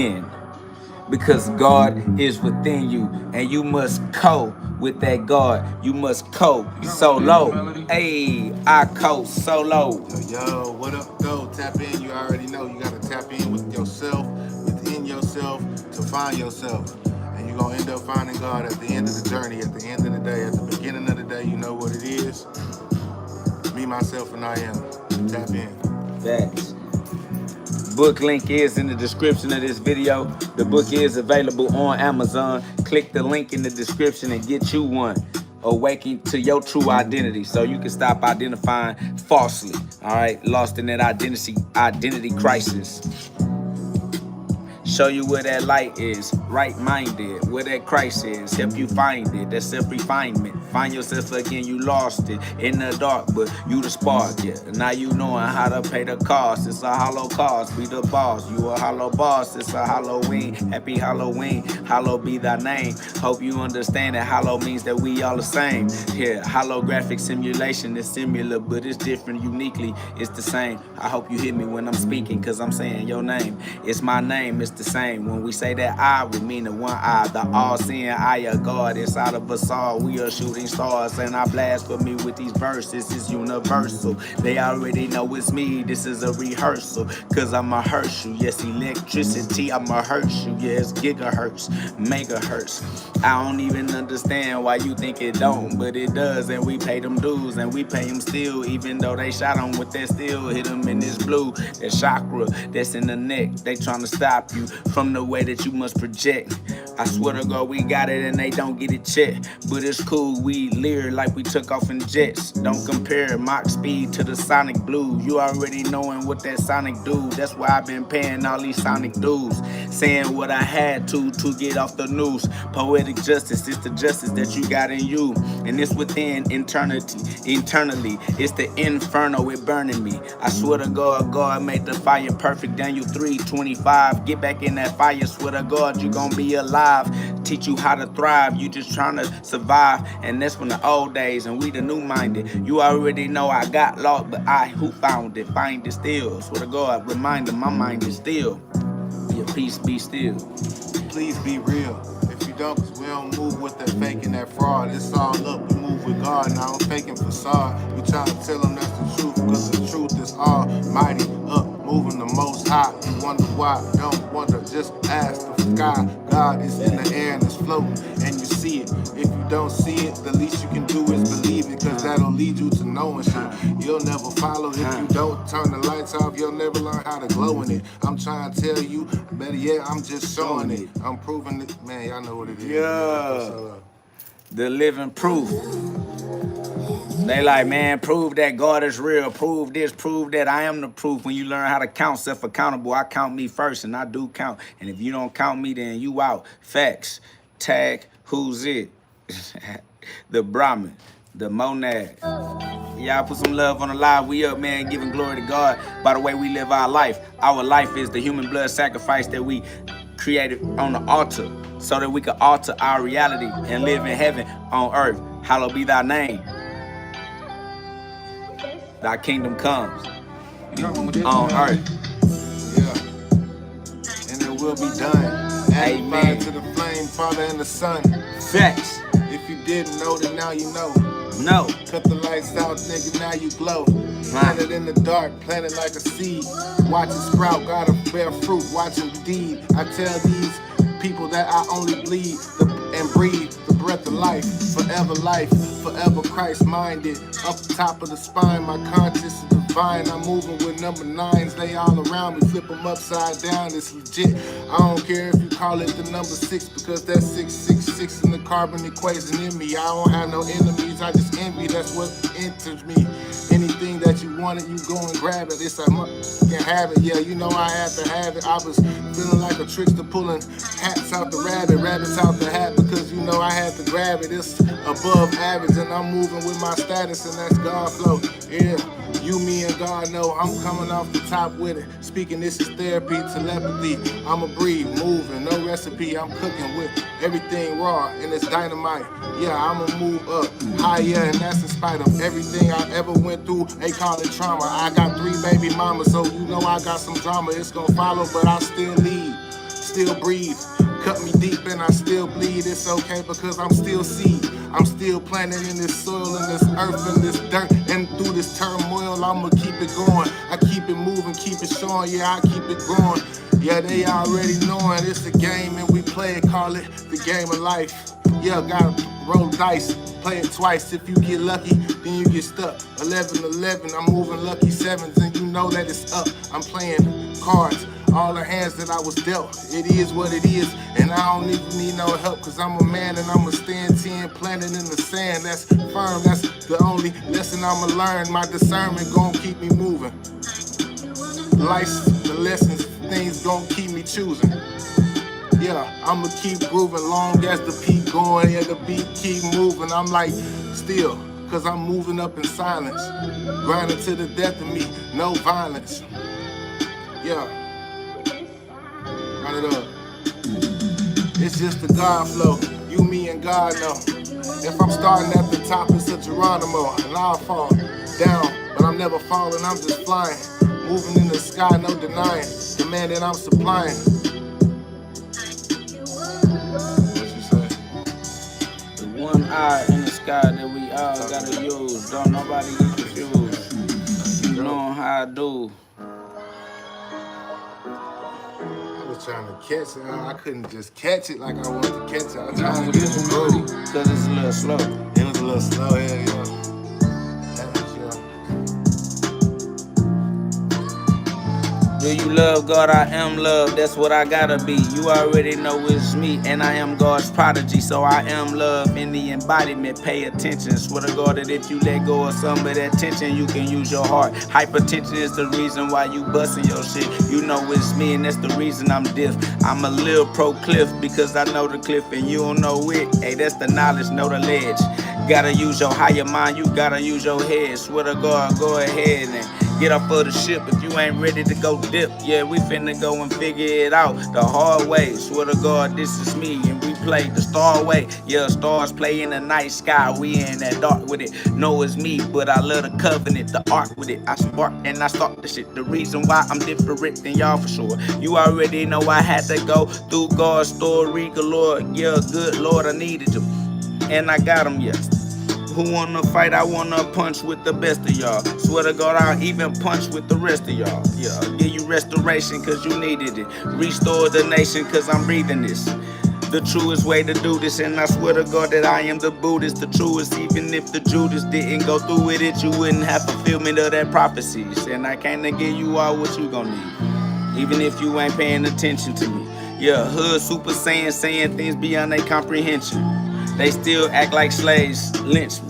in. Because God is within you, and you must with that God. You must solo. Hey, I solo. Yo, what up, go? Tap in. You already know you gotta tap in with yourself, within yourself, to find yourself. And you're gonna end up finding God at the end of the journey, at the end of the day, at the beginning of the day. You know what it is. Me, myself, and I am. Tap in. Facts. Book link is in the description of this video. The book is available on Amazon. Click the link in the description and get you one. Awaken to your true identity, so you can stop identifying falsely. All right, lost in that identity crisis. Show you where that light is, right-minded, where that Christ is, help you find it, that self-refinement. Find yourself again, you lost it in the dark, but you the spark, yeah. Now you knowing how to pay the cost, it's a hollow cost, be the boss, you a hollow boss, it's a Halloween, happy Halloween, hollow be thy name. Hope you understand that hollow means that we all the same. Yeah, holographic simulation is similar, but it's different uniquely, it's the same. I hope you hear me when I'm speaking, cause I'm saying your name. It's my name, it's the same. When we say that I, we mean the one eye, the all-seeing eye of God inside of us all. We are shooting stars, and I blasphemy with these verses. It's universal. They already know it's me. This is a rehearsal, cause I'ma hurt you. Yes, electricity, I'ma hurt you. Yes, gigahertz, megahertz. I don't even understand why you think it don't, but it does, and we pay them dues, and we pay them still, even though they shot them with that steel, hit them in this blue, that chakra that's in the neck. They trying to stop you from the way that you must project. I swear to God, we got it and they don't get it checked, but it's cool, we leer like we took off in jets. Don't compare Mach speed to the sonic blue. You already knowing what that sonic do. That's why I've been paying all these sonic dues, saying what I had to get off the news. Poetic justice, it's the justice that you got in you, and it's within internally. It's the inferno, it burning me. I swear to God, God made the fire perfect. Daniel 3:25. Get back in that fire, swear to God, you gon' be alive. Teach you how to thrive, you just trying to survive. And that's from the old days, and we the new minded. You already know I got lost, but I who found it, find it still. Swear to God, reminder, my mind is still. Your peace be still. Please be real. If you don't, cause we don't move with that fake and that fraud. It's all up, we move with God. Now I'm faking facade. We try to tell them that's the truth, cause the truth is almighty. Up, moving the most high. You wonder why, don't wonder, just ask the sky. God is in the air and it's floating, and you see it. If you don't see it, the least you can do is believe it, cause that'll lead you to knowing shit. You'll never follow if you don't turn the lights off. You'll never learn how to glow in it. I'm trying to tell you, better yet, I'm just showing it. I'm proving it. Man, y'all know what it is. Yeah. The living proof. They like, man, prove that God is real. Prove this, prove that. I am the proof. When you learn how to count self-accountable, I count me first, and I do count. And if you don't count me, then you out. Facts. Tag, who's it? The Brahmin, the monad. Y'all put some love on the live. We up, man, giving glory to God by the way we live our life. Our life is the human blood sacrifice that we created on the altar, so that we can alter our reality and live in heaven on earth. Hallowed be thy name. Thy kingdom comes on earth. Yeah. And it will be done. Add fire to the flame, Father and the Son. Facts. If you didn't know, then now you know. No. Cut the lights out, nigga, now you glow. Planted in the dark, planted like a seed. Watch it sprout, gotta bear fruit, watch it deed. I tell these people that I only bleed and breathe the breath of life, forever Christ-minded. Up the top of the spine, my conscience is divine. I'm moving with number 9s, they all around me. Flip them upside down, it's legit. I don't care if you call it the number 6, because that's 666 in the carbon equation in me. I don't have no enemies, I just envy, that's what enters me. Anything that you wanted, you go and grab it. It's a can have it, yeah, you know I had to have it. I was feeling like a trickster pulling hats out the rabbits out the hat, because you know I had to grab it. It's above average, and I'm moving with my status, and that's God flow. Yeah, you, me, and God know I'm coming off the top with it. Speaking, this is therapy, telepathy. I'ma breathe, moving, no recipe. I'm cooking with everything raw, and it's dynamite. Yeah, I'ma move up higher, and that's in spite of everything I ever went through. They call it trauma. I got 3 baby mamas, so you know I got some drama. It's gonna follow, but I still lead. still breathe. Cut me deep and I still bleed. It's okay because I'm still seed. I'm still planted in this soil, in this earth, in this dirt. And through this turmoil, I'ma keep it going. I keep it moving, keep it showing, yeah, I keep it growing. Yeah, they already knowing it's the game and we play it, call it the game of life. Yeah, gotta roll dice, play it twice. If you get lucky, then you get stuck. 11-11, I'm moving lucky sevens and you know that it's up. I'm playing cards, all the hands that I was dealt. It is what it is, and I don't even need no help, cause I'm a man and I'ma stand 10 planted in the sand. That's firm, that's the only lesson I'ma learn. My discernment gon' keep me moving. Life's the lessons, things gon' keep me choosing. Yeah, I'ma keep grooving long as the beat going, yeah, the beat keep moving. I'm like, still, cause I'm moving up in silence. Grinding to the death of me, no violence. Yeah, run it up. It's just the God flow, you, me, and God know. If I'm starting at the top, it's a Geronimo, and I'll fall down, but I'm never falling, I'm just flying. Moving in the sky, no denying the man that I'm supplying. One eye in the sky that we all gotta use. Don't nobody get confused. You know how I do. I was trying to catch it. I couldn't just catch it like I wanted to catch it. I was trying to This get it one, through. cause it's a little slow. It was a little slow, yeah. Do you love God? I am love, that's what I gotta be. You already know it's me, and I am God's prodigy. So I am love in the embodiment, pay attention. Swear to God that if you let go of some of that tension, you can use your heart. Hypertension is the reason why you busting your shit. You know it's me, and that's the reason I'm diff. I'm a little pro-cliff, because I know the cliff and you don't know it. Hey, that's the knowledge, know the ledge. Gotta use your higher mind, you gotta use your head. Swear to God, go ahead and get off of the ship if you ain't ready to go dip. Yeah, we finna go and figure it out the hard way. Swear to God, this is me and we play the star way. Yeah, stars play in the night sky. We in that dark with it. Know it's me, but I love the covenant, the art with it. I spark and I start the shit. The reason why I'm different than y'all for sure. You already know I had to go through God's story galore. Yeah, good Lord, I needed you. And I got him, yeah. Who wanna fight? I wanna punch with the best of y'all. Swear to God, I'll even punch with the rest of y'all. Yeah, I'll give you restoration cause you needed it. Restore the nation cause I'm breathing this. The truest way to do this, and I swear to God that I am the Buddhist, the truest. Even if the Judas didn't go through with it, you wouldn't have fulfillment of that prophecies. And I can't give you all what you gon' need, even if you ain't paying attention to me. Yeah, hood super saying things beyond their comprehension. They still act like slaves, lynch me.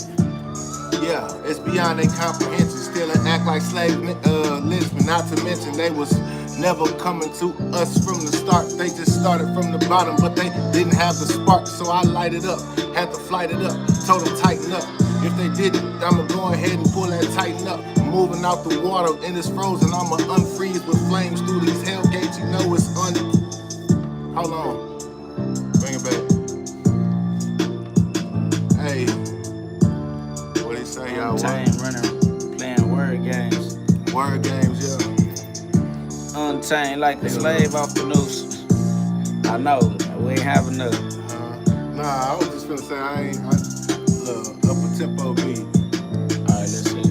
Yeah, it's beyond their comprehension. Still act like slave lynch me. Not to mention they was never coming to us from the start. They just started from the bottom, but they didn't have the spark. So I lighted up, had to flight it up, told them tighten up. If they didn't, I'ma go ahead and pull that tighten up. Moving out the water and it's frozen, I'ma unfreeze with flames through these hell gates. You know it's Hold on, bring it back. Hey, what they say, y'all? Untamed running, playing word games. Word games, yeah. Untamed like the slave off the noose. I know, we ain't having nothing. Nah, I was just gonna say I love upper tempo beat. Alright, let's see.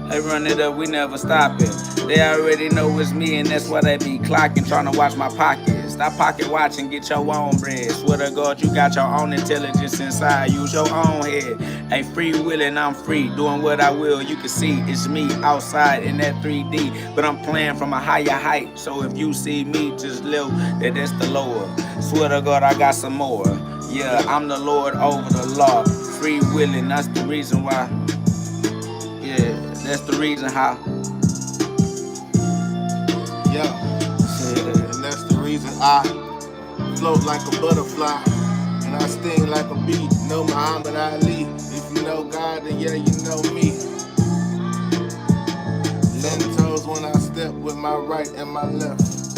They run it up, we never stop it. They already know it's me, and that's why they be clocking, trying to watch my pockets. Stop pocket watching, get your own bread. Swear to God, you got your own intelligence inside. Use your own head. Ain't free willing, I'm free. Doing what I will, you can see it's me outside in that 3D. But I'm playing from a higher height. So if you see me, just know that that's the Lord. Swear to God, I got some more. Yeah, I'm the Lord over the law. Free willing, that's the reason why. Yeah, that's the reason how. Yeah. And that's the reason I float like a butterfly and I sting like a bee. Know Muhammad Ali. If you know God, then yeah, you know me. 10 toes when I step with my right and my left.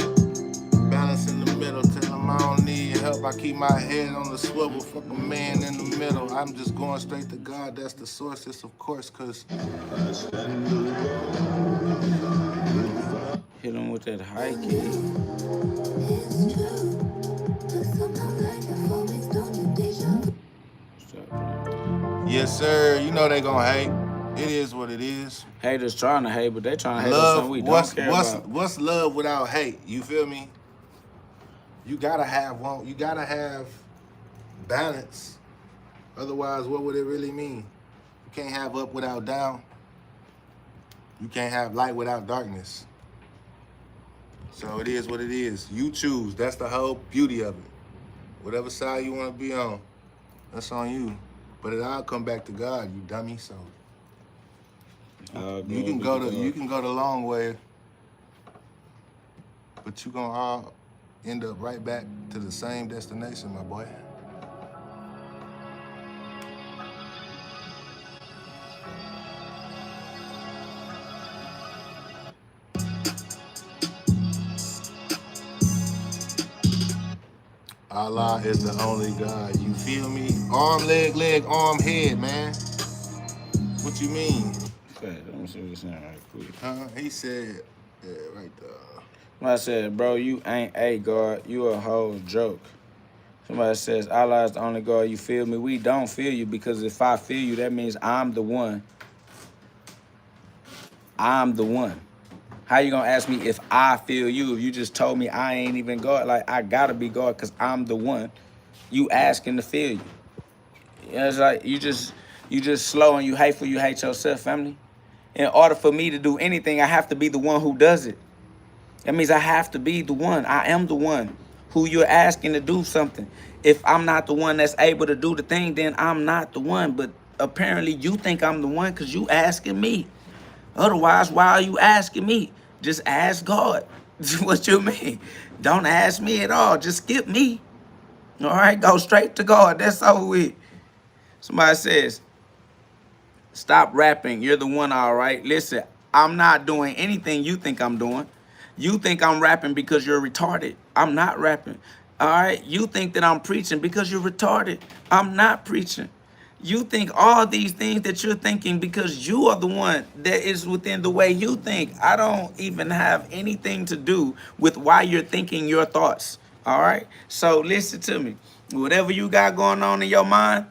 Balance in the middle. Tell them I don't need help. I keep my head on the swivel. Fuck a man in the middle. I'm just going straight to God. That's the source, of course, cause Hit him with that high kick. Yes, sir. You know they gonna hate. It is what it is. Haters trying to hate, but they trying to hate on Love. something we don't care about. What's love without hate? You feel me? You gotta have one. You gotta have balance. Otherwise, what would it really mean? You can't have up without down. You can't have light without darkness. So it is what it is. You choose. That's the whole beauty of it. Whatever side you want to be on, that's on you. But it all come back to God, you dummy. So you can go the long way, but you gonna all end up right back to the same destination, my boy. Allah is the only God. You feel me? Arm, leg, arm, head, man. What you mean? Okay, let me see what he's saying right quick. He said, yeah, right there. Somebody said, bro, you ain't a God. You a whole joke. Somebody says, Allah is the only God. You feel me? We don't feel you, because if I feel you, that means I'm the one. I'm the one. How you gonna ask me if I feel you if you just told me I ain't even God? Like, I gotta be God because I'm the one. You asking to feel you. It's like you just slow and you hateful. You hate yourself, family. In order for me to do anything, I have to be the one who does it. That means I have to be the one. I am the one who you're asking to do something. If I'm not the one that's able to do the thing, then I'm not the one. But apparently you think I'm the one because you asking me. Otherwise, why are you asking me? Just ask God. What you mean? Don't ask me at all. Just skip me. All right, go straight to God. That's over with. Somebody says, stop rapping. You're the one, all right? Listen, I'm not doing anything you think I'm doing. You think I'm rapping because you're retarded. I'm not rapping. All right? You think that I'm preaching because you're retarded. I'm not preaching. You think all these things that you're thinking because you are the one that is within the way you think. I don't even have anything to do with why you're thinking your thoughts. All right? So listen to me. Whatever you got going on in your mind,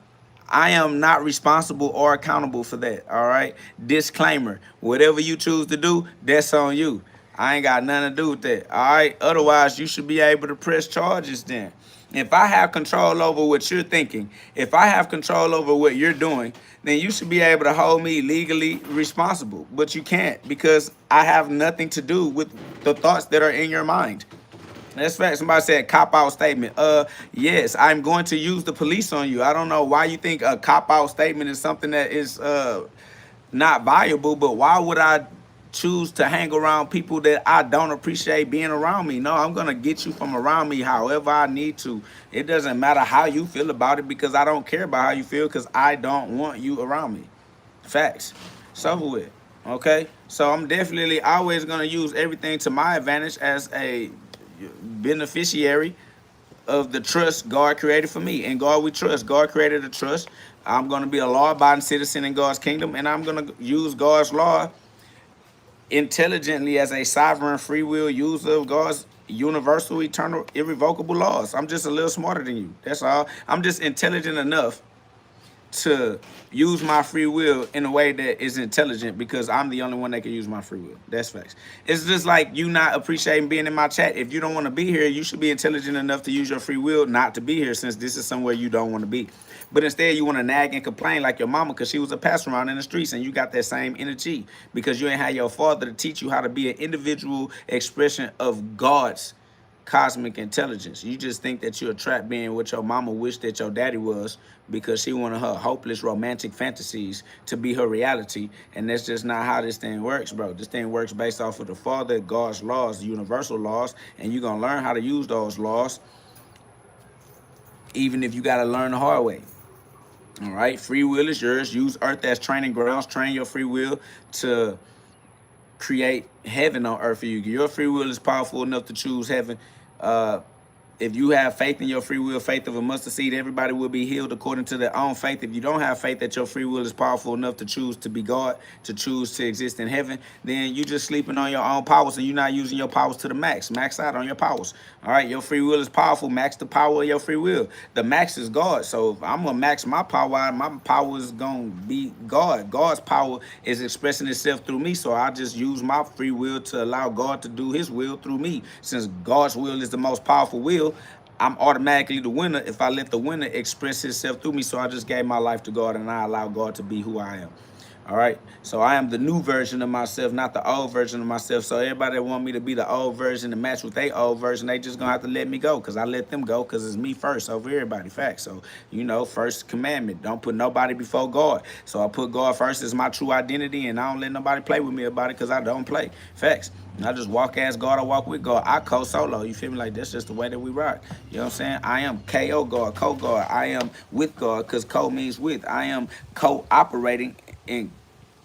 I am not responsible or accountable for that. All right? Disclaimer. Whatever you choose to do, that's on you. I ain't got nothing to do with that. All right? Otherwise, you should be able to press charges then. If I have control over what you're thinking, if I have control over what you're doing, then you should be able to hold me legally responsible. But you can't, because I have nothing to do with the thoughts that are in your mind. That's fact. Somebody said cop-out statement. Yes, I'm going to use the police on you. I don't know why you think a cop-out statement is something that is not valuable, but why would I choose to hang around people that I don't appreciate being around me? No, I'm going to get you from around me however I need to. It doesn't matter how you feel about it, because I don't care about how you feel, because I don't want you around me. Facts. So with. Okay? So I'm definitely always going to use everything to my advantage as a beneficiary of the trust God created for me. And God we trust. God created a trust. I'm going to be a law-abiding citizen in God's kingdom, and I'm going to use God's law intelligently as a sovereign free will user of God's universal, eternal, irrevocable laws. I'm just a little smarter than you. That's all. I'm just intelligent enough to use my free will in a way that is intelligent, because I'm the only one that can use my free will. That's facts. It's just like you not appreciating being in my chat. If you don't want to be here, you should be intelligent enough to use your free will not to be here, since this is somewhere you don't want to be. But instead you want to nag and complain like your mama, because she was a pass around in the streets, and you got that same energy because you ain't had your father to teach you how to be an individual expression of God's cosmic intelligence. You just think that you're a trap being what your mama wished that your daddy was, because she wanted her hopeless romantic fantasies to be her reality. And that's just not how this thing works, bro. This thing works based off of the Father, God's laws, the universal laws, and you're going to learn how to use those laws, even if you got to learn the hard way. All right? Free will is yours. Use earth as training grounds. Train your free will to create heaven on earth for you. Your free will is powerful enough to choose heaven. If you have faith in your free will, faith of a mustard seed, everybody will be healed according to their own faith. If you don't have faith that your free will is powerful enough to choose to be God, to choose to exist in heaven, then you just sleeping on your own powers and you're not using your powers to the max. Max out on your powers. All right, your free will is powerful. Max the power of your free will. The max is God. So if I'm gonna max my power out, my power is gonna be God. God's power is expressing itself through me. So I just use my free will to allow God to do his will through me. Since God's will is the most powerful will, I'm automatically the winner if I let the winner express himself through me. So I just gave my life to God and I allow God to be who I am. All right. So I am the new version of myself, not the old version of myself. So everybody that want me to be the old version to match with their old version, they just gonna have to let me go, because I let them go, because it's me first over everybody. Facts. So, first commandment, don't put nobody before God. So I put God first as my true identity, and I don't let nobody play with me about it, because I don't play. Facts. I just walk as God, I walk with God. I co-solo. You feel me? Like, that's just the way that we rock. You know what I'm saying? I am KO God, co-God. I am with God, because co means with. I am cooperating in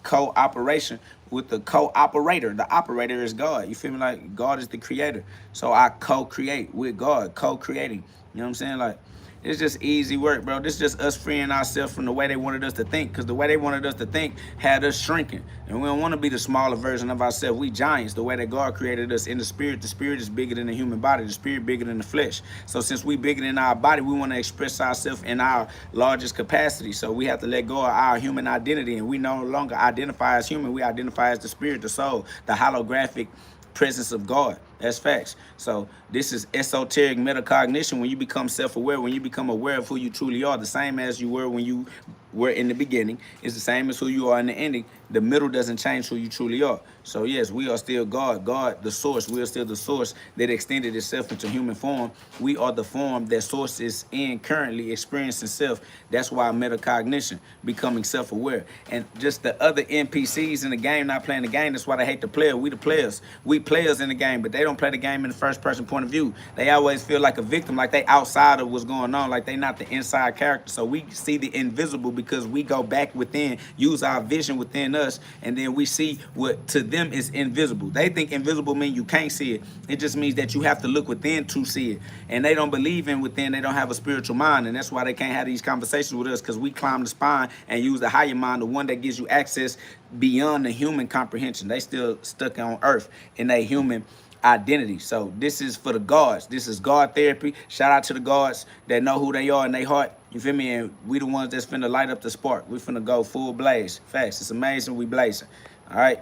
cooperation with the co-operator. The operator is God. You feel me? Like, God is the creator. So I co-create with God, co-creating. You know what I'm saying? Like, it's just easy work, bro. This is just us freeing ourselves from the way they wanted us to think, because the way they wanted us to think had us shrinking. And we don't want to be the smaller version of ourselves. We giants, the way that God created us in the spirit is bigger than the human body. The spirit bigger than the flesh. So since we bigger than our body, we want to express ourselves in our largest capacity. So we have to let go of our human identity, and we no longer identify as human. We identify as the spirit, the soul, the holographic presence of God. That's facts. So this is esoteric metacognition. When you become self-aware, when you become aware of who you truly are, the same as you were when you were in the beginning, is the same as who you are in the ending. The middle doesn't change who you truly are. So yes, we are still God. God, the source. We are still the source that extended itself into human form. We are the form that source is in currently experiencing self. That's why metacognition, becoming self-aware. And just the other NPCs in the game not playing the game, that's why they hate the player. We the players. We players in the game, but they don't play the game in the first person point of view. They always feel like a victim, like they outside of what's going on, like they not the inside character. So we see the invisible because we go back within, use our vision within us, and then we see what to them is invisible. They think invisible means you can't see it. It just means that you have to look within to see it. And they don't believe in within. They don't have a spiritual mind, and that's why they can't have these conversations with us, because we climb the spine and use the higher mind, the one that gives you access beyond the human comprehension. They still stuck on earth in a human identity. So this is for the gods. This is GhODTherapy. Shout out to the gods that know who they are in their heart. You feel me? And we the ones that's finna light up the spark. We finna go full blaze. Facts. It's amazing. We blazing. All right.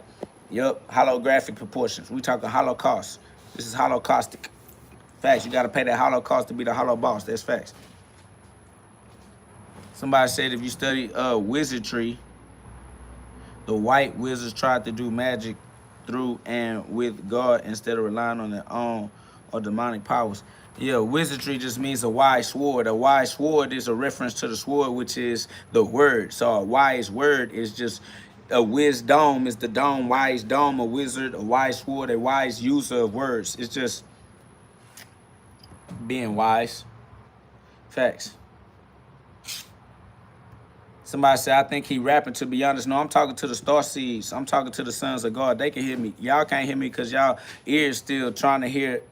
Yup. Holographic proportions. We talking Holocaust. This is holocaustic. Facts. You gotta pay that Holocaust to be the hollow boss. That's facts. Somebody said if you study wizardry, the white wizards tried to do magic through and with God instead of relying on their own or demonic powers. Yeah, wizardry just means a wise sword. A wise sword is a reference to the sword, which is the word. So a wise word is just a wisdom is the dome, wise dome, a wizard, a wise sword, a wise user of words. It's just being wise. Facts. Somebody said, I think he rapping, to be honest. No, I'm talking to the star seeds. I'm talking to the sons of God. They can hear me. Y'all can't hear me because y'all ears still trying to hear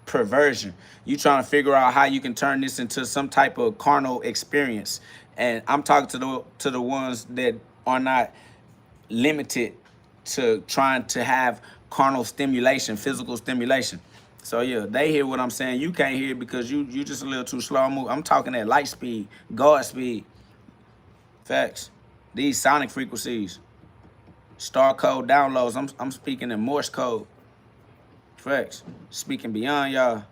perversion. You trying to figure out how you can turn this into some type of carnal experience. And I'm talking to the ones that are not limited to trying to have carnal stimulation, physical stimulation. So yeah, they hear what I'm saying. You can't hear it because you just a little too slow move. I'm talking at light speed, God speed. Facts. These sonic frequencies, star code downloads. I'm speaking in Morse code. Facts. Speaking beyond y'all.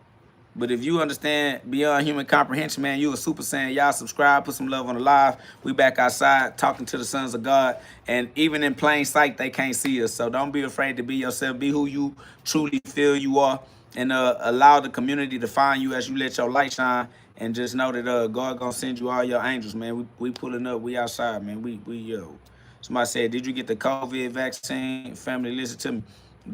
But if you understand beyond human comprehension, man, you a super saiyan. Y'all subscribe, put some love on the live. We back outside talking to the sons of God. And even in plain sight, they can't see us. So don't be afraid to be yourself. Be who you truly feel you are. And allow the community to find you as you let your light shine. And just know that God gonna send you all your angels, man. We pulling up. We outside, man. We yo. Somebody said, did you get the COVID vaccine? Family, listen to me.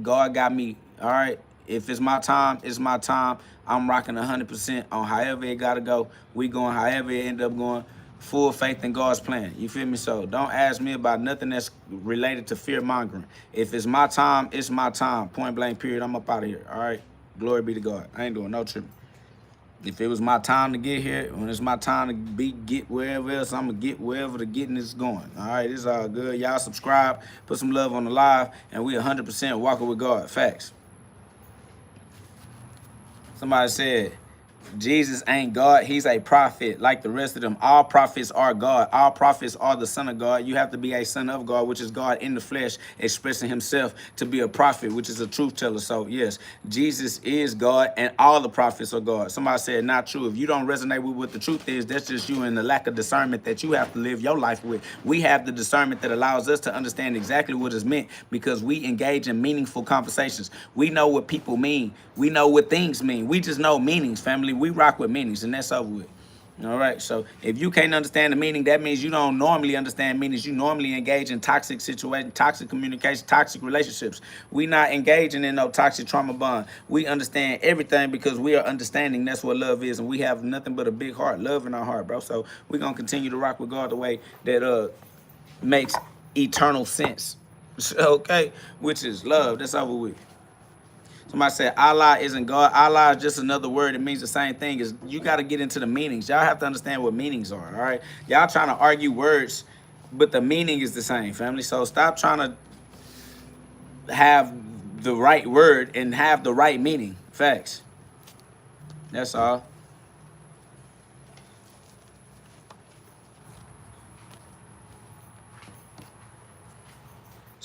God got me, all right? If it's my time, it's my time. I'm rocking 100% on however it gotta go. We going however it end up going. Full faith in God's plan. You feel me? So don't ask me about nothing that's related to fear mongering. If it's my time, it's my time. Point blank period. I'm up out of here. All right. Glory be to God. I ain't doing no tripping. If it was my time to get here, when it's my time to get wherever else, I'm gonna get wherever the getting is going. All right, it's all good. Y'all subscribe, put some love on the live, and we 100% walking with God. Facts. Somebody said, Jesus ain't God, he's a prophet like the rest of them. All prophets are God. All prophets are the son of God. You have to be a son of God, which is God in the flesh, expressing himself to be a prophet, which is a truth teller. So yes, Jesus is God and all the prophets are God. Somebody said, not true. If you don't resonate with what the truth is, that's just you and the lack of discernment that you have to live your life with. We have the discernment that allows us to understand exactly what is meant because we engage in meaningful conversations. We know what people mean. We know what things mean. We just know meanings, family. We rock with meanings, and that's over with. All right, so if you can't understand the meaning, that means you don't normally understand meanings. You normally engage in toxic situations, toxic communication, toxic relationships. We not engaging in no toxic trauma bond. We understand everything because we are understanding. That's what love is, and we have nothing but a big heart, love in our heart, bro. So we're going to continue to rock with God the way that makes eternal sense, okay, which is love. That's over with. Somebody said Allah isn't God. Allah is just another word. It means the same thing. Is you got to get into the meanings. Y'all have to understand what meanings are, all right? Y'all trying to argue words, but the meaning is the same, family. So stop trying to have the right word and have the right meaning. Facts. That's all.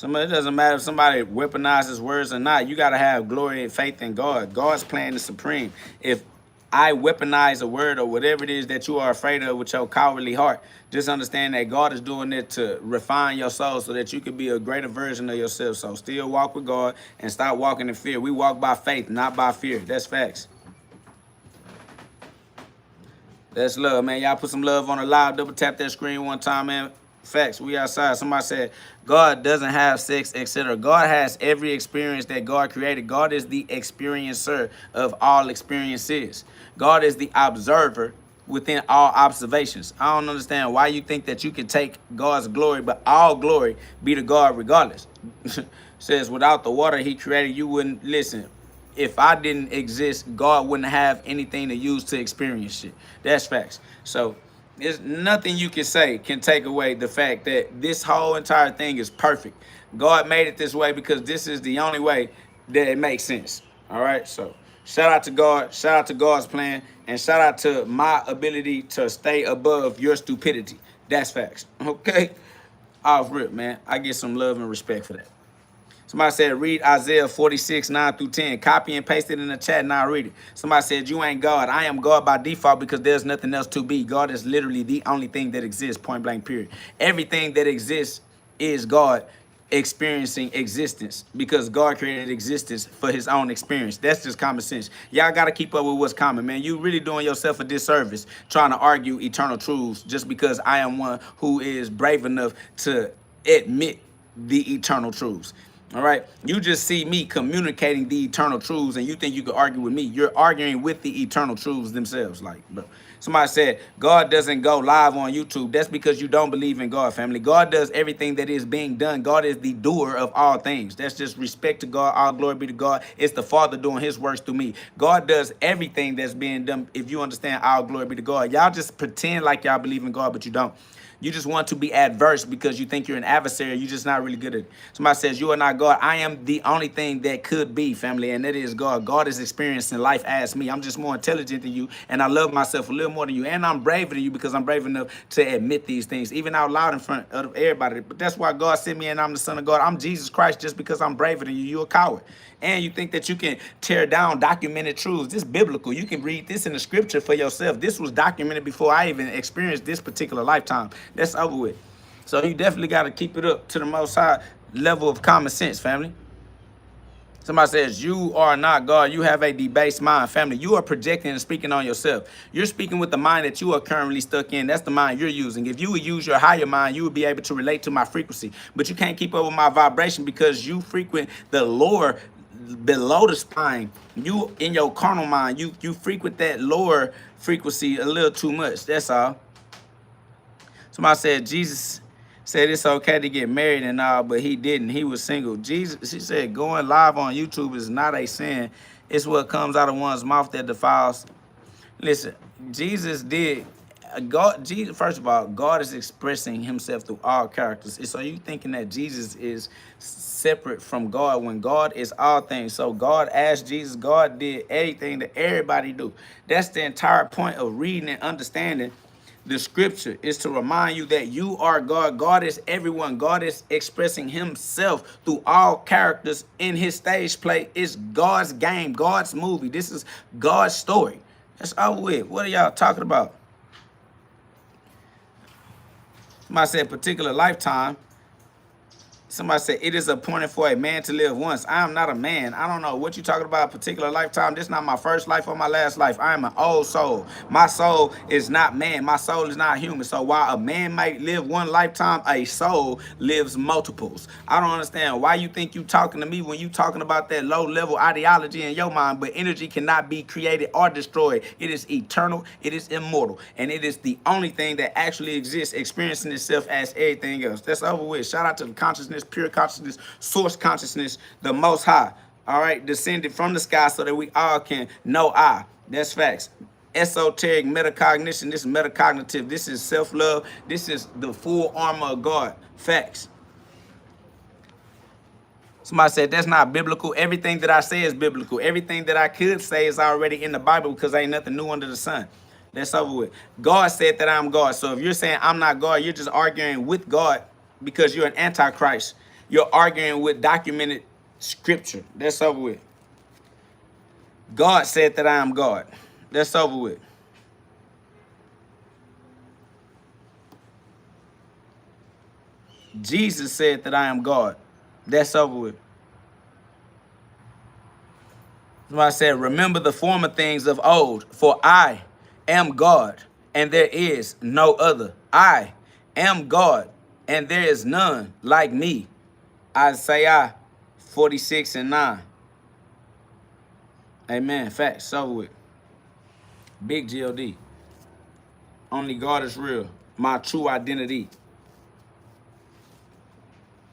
It doesn't matter if somebody weaponizes words or not. You got to have glory and faith in God. God's plan is supreme. If I weaponize a word or whatever it is that you are afraid of with your cowardly heart, just understand that God is doing it to refine your soul so that you can be a greater version of yourself. So still walk with God and stop walking in fear. We walk by faith, not by fear. That's facts. That's love, man. Y'all put some love on the live. Double tap that screen one time, man. Facts. We outside. Somebody said God doesn't have sex, etc. God has every experience that God created. God is the experiencer of all experiences. God is the observer within all observations. I don't understand why you think that you can take God's glory, but all glory be to God regardless. Says without the water he created, you wouldn't listen. If I didn't exist, God wouldn't have anything to use to experience shit. That's facts. So there's nothing you can say can take away the fact that this whole entire thing is perfect. God made it this way because this is the only way that it makes sense. All right. So shout out to God. Shout out to God's plan. And shout out to my ability to stay above your stupidity. That's facts. Okay. Off rip, man. I get some love and respect for that. Somebody said, read Isaiah 46, 9 through 10. Copy and paste it in the chat and I'll read it. Somebody said, you ain't God. I am God by default because there's nothing else to be. God is literally the only thing that exists, point blank, period. Everything that exists is God experiencing existence because God created existence for his own experience. That's just common sense. Y'all got to keep up with what's common, man. You really doing yourself a disservice trying to argue eternal truths just because I am one who is brave enough to admit the eternal truths. All right. You just see me communicating the eternal truths and you think you can argue with me. You're arguing with the eternal truths themselves. Like, bro. Somebody said, God doesn't go live on YouTube. That's because you don't believe in God, family. God does everything that is being done. God is the doer of all things. That's just respect to God. All glory be to God. It's the Father doing his works through me. God does everything that's being done. If you understand, all glory be to God. Y'all just pretend like y'all believe in God, but you don't. You just want to be adverse because you think you're an adversary. You're just not really good at it. Somebody says, you are not God. I am the only thing that could be, family, and that is God. God is experiencing life as me. I'm just more intelligent than you, and I love myself a little more than you, and I'm braver than you because I'm brave enough to admit these things, even out loud in front of everybody. But that's why God sent me, and I'm the Son of God. I'm Jesus Christ just because I'm braver than you. You're a coward. And you think that you can tear down documented truths. This is biblical. You can read this in the scripture for yourself. This was documented before I even experienced this particular lifetime. That's over with. So you definitely got to keep it up to the most high level of common sense, family. Somebody says, you are not God. You have a debased mind, family. You are projecting and speaking on yourself. You're speaking with the mind that you are currently stuck in. That's the mind you're using. If you would use your higher mind, you would be able to relate to my frequency. But you can't keep up with my vibration because you frequent the lower below the spine. You in your carnal mind, you frequent that lower frequency a little too much. That's all. Somebody said Jesus said it's okay to get married and all, but he didn't. He was single. Jesus, she said, going live on YouTube is not a sin. It's what comes out of one's mouth that defiles Listen, Jesus did. God, Jesus. First of all, God is expressing Himself through all characters. So you thinking that Jesus is separate from God when God is all things? So God asked Jesus. God did everything that everybody do. That's the entire point of reading and understanding the scripture, is to remind you that you are God. God is everyone. God is expressing Himself through all characters in His stage play. It's God's game, God's movie. This is God's story. That's over with. What are y'all talking about? Somebody said particular lifetime. Somebody said, it is appointed for a man to live once. I am not a man. I don't know what you're talking about, a particular lifetime. This is not my first life or my last life. I am an old soul. My soul is not man. My soul is not human. So while a man might live one lifetime, a soul lives multiples. I don't understand why you think you talking to me when you talking about that low-level ideology in your mind, but energy cannot be created or destroyed. It is eternal. It is immortal. And it is the only thing that actually exists, experiencing itself as everything else. That's over with. Shout out to the consciousness, pure consciousness, source consciousness, the most high, all right, descended from the sky so that we all can know I. That's facts. Esoteric metacognition, this is metacognitive, this is self-love, this is the full armor of God. Facts. Somebody said that's not biblical. Everything that I say is biblical. Everything that I could say is already in the Bible because ain't nothing new under the sun. That's over with. God said that I'm God. So if you're saying I'm not God, you're just arguing with God because you're an antichrist. You're arguing with documented scripture. That's over with. God said that I am God. That's over with. Jesus said that I am God. That's over with. Somebody said, remember the former things of old, for I am God, and there is no other. I am God, and there is none like me. Isaiah 46:9. Amen. Facts. So with big GhOD. Only God is real. My true identity.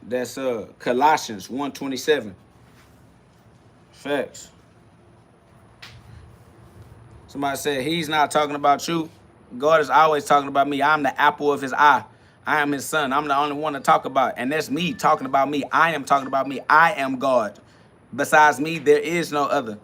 That's Colossians 1:27. Facts. Somebody said he's not talking about you. God is always talking about me. I'm the apple of his eye. I am his son. I'm the only one to talk about. And that's me talking about me. I am talking about me. I am God. Besides me, there is no other.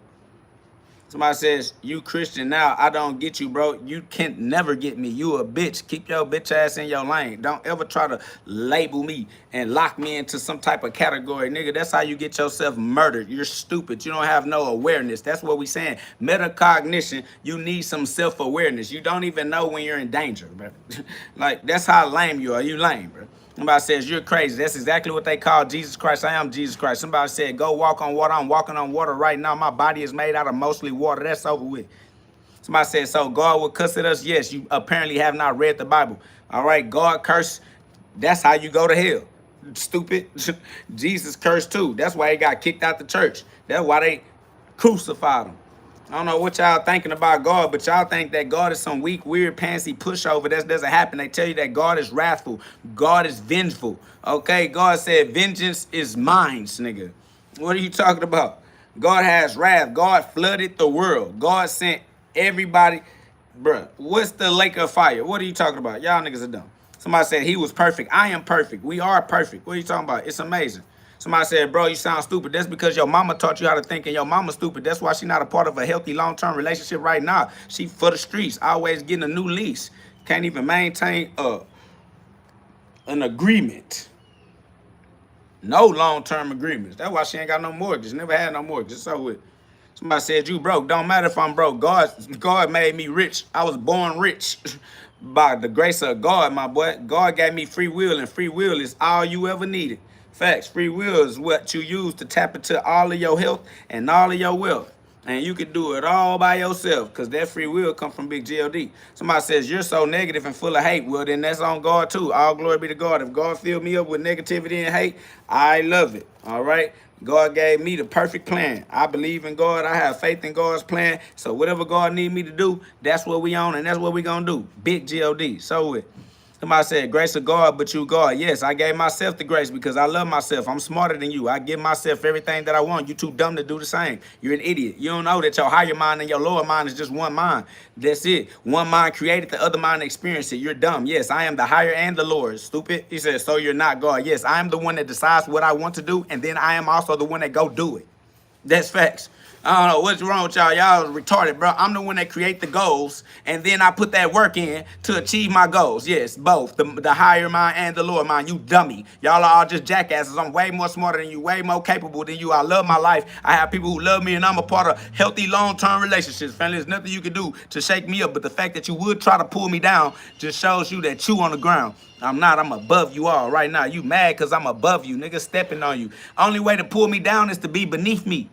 Somebody says, you Christian now, I don't get you, bro. You can never get me. You a bitch. Keep your bitch ass in your lane. Don't ever try to label me and lock me into some type of category. Nigga, that's how you get yourself murdered. You're stupid. You don't have no awareness. That's what we saying. Metacognition, you need some self-awareness. You don't even know when you're in danger, bro. Like, that's how lame you are. You lame, bro. Somebody says, you're crazy. That's exactly what they call Jesus Christ. I am Jesus Christ. Somebody said, go walk on water. I'm walking on water right now. My body is made out of mostly water. That's over with. Somebody said, so God will cuss at us? Yes, you apparently have not read the Bible. All right, God curse. That's how you go to hell. Stupid. Jesus cursed too. That's why he got kicked out the church. That's why they crucified him. I don't know what y'all thinking about God, but y'all think that God is some weak, weird, pantsy pushover. That doesn't happen. They tell you that God is wrathful. God is vengeful. Okay, God said, vengeance is mine, nigga. What are you talking about? God has wrath. God flooded the world. God sent everybody. Bruh, what's the lake of fire? What are you talking about? Y'all niggas are dumb. Somebody said he was perfect. I am perfect. We are perfect. What are you talking about? It's amazing. Somebody said, bro, you sound stupid. That's because your mama taught you how to think and your mama's stupid. That's why she's not a part of a healthy long-term relationship right now. She for the streets, always getting a new lease. Can't even maintain an agreement. No long-term agreements. That's why she ain't got no mortgage. Never had no mortgage. So with somebody said you broke. Don't matter if I'm broke. God made me rich. I was born rich by the grace of God, my boy. God gave me free will, and free will is all you ever needed. Facts. Free will is what you use to tap into all of your health and all of your wealth. And you can do it all by yourself because that free will come from big GhOD. Somebody says, you're so negative and full of hate. Well, then that's on God too. All glory be to God. If God filled me up with negativity and hate, I love it. All right? God gave me the perfect plan. I believe in God. I have faith in God's plan. So whatever God need me to do, that's what we on and that's what we going to do. Big GhOD. So it. Somebody said, grace of God, but you God. Yes, I gave myself the grace because I love myself. I'm smarter than you. I give myself everything that I want. You too dumb to do the same. You're an idiot. You don't know that your higher mind and your lower mind is just one mind. That's it. One mind created, the other mind experienced it. You're dumb. Yes, I am the higher and the lower. Stupid. He said, so you're not God. Yes, I am the one that decides what I want to do, and then I am also the one that go do it. That's facts. I don't know what's wrong with y'all. Y'all retarded, bro. I'm the one that create the goals, and then I put that work in to achieve my goals. Yes, both. The higher mind and the lower mind. You dummy. Y'all are all just jackasses. I'm way more smarter than you, way more capable than you. I love my life. I have people who love me, and I'm a part of healthy, long-term relationships. Family, there's nothing you can do to shake me up, but the fact that you would try to pull me down just shows you that you on the ground. I'm not. I'm above you all right now. You mad because I'm above you. Nigga stepping on you. Only way to pull me down is to be beneath me.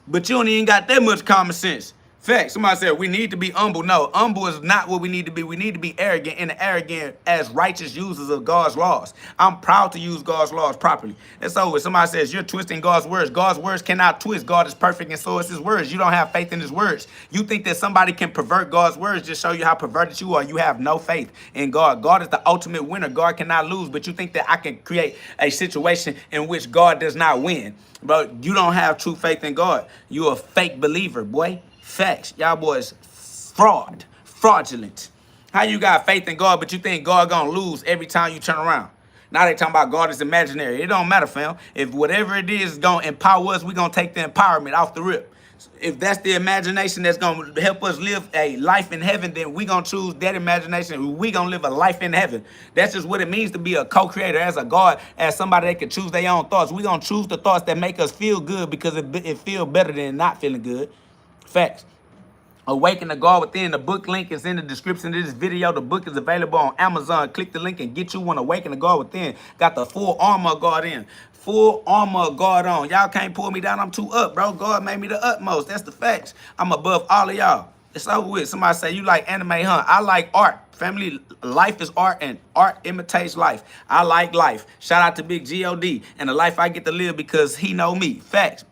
But you don't even got that much common sense. Fact. Somebody said we need to be humble. No, humble is not what we need to be. We need to be arrogant, and arrogant as righteous users of God's laws. I'm proud to use God's laws properly. That's over. Somebody says you're twisting God's words. God's words cannot twist. God is perfect, and so is his words. You don't have faith in his words. You think that somebody can pervert God's words, just show you how perverted you are. You have no faith in God. God is the ultimate winner. God cannot lose, but you think that I can create a situation in which God does not win. But you don't have true faith in God. You a fake believer, boy. Facts. Y'all boys fraudulent. How you got faith in God, but you think God gonna lose every time you turn around? Now they talking about God is imaginary. It don't matter, fam. If whatever it is gonna empower us, we gonna take the empowerment off the rip. If that's the imagination that's gonna help us live a life in heaven, then we gonna choose that imagination. We gonna live a life in heaven. That's just what it means to be a co-creator, as a God, as somebody that can choose their own thoughts. We gonna choose the thoughts that make us feel good because it feel better than not feeling good. Facts. Awaken the God Within. The book link is in the description of this video. The book is available on Amazon. Click the link and get you one. Awaken the God Within. Got the full armor of God in. Full armor of God on. Y'all can't pull me down. I'm too up, bro. God made me the utmost. That's the facts. I'm above all of y'all. It's over with. Somebody say you like anime, huh? I like art. Family, life is art, and art imitates life. I like life. Shout out to Big GhOD and the life I get to live because he know me. Facts.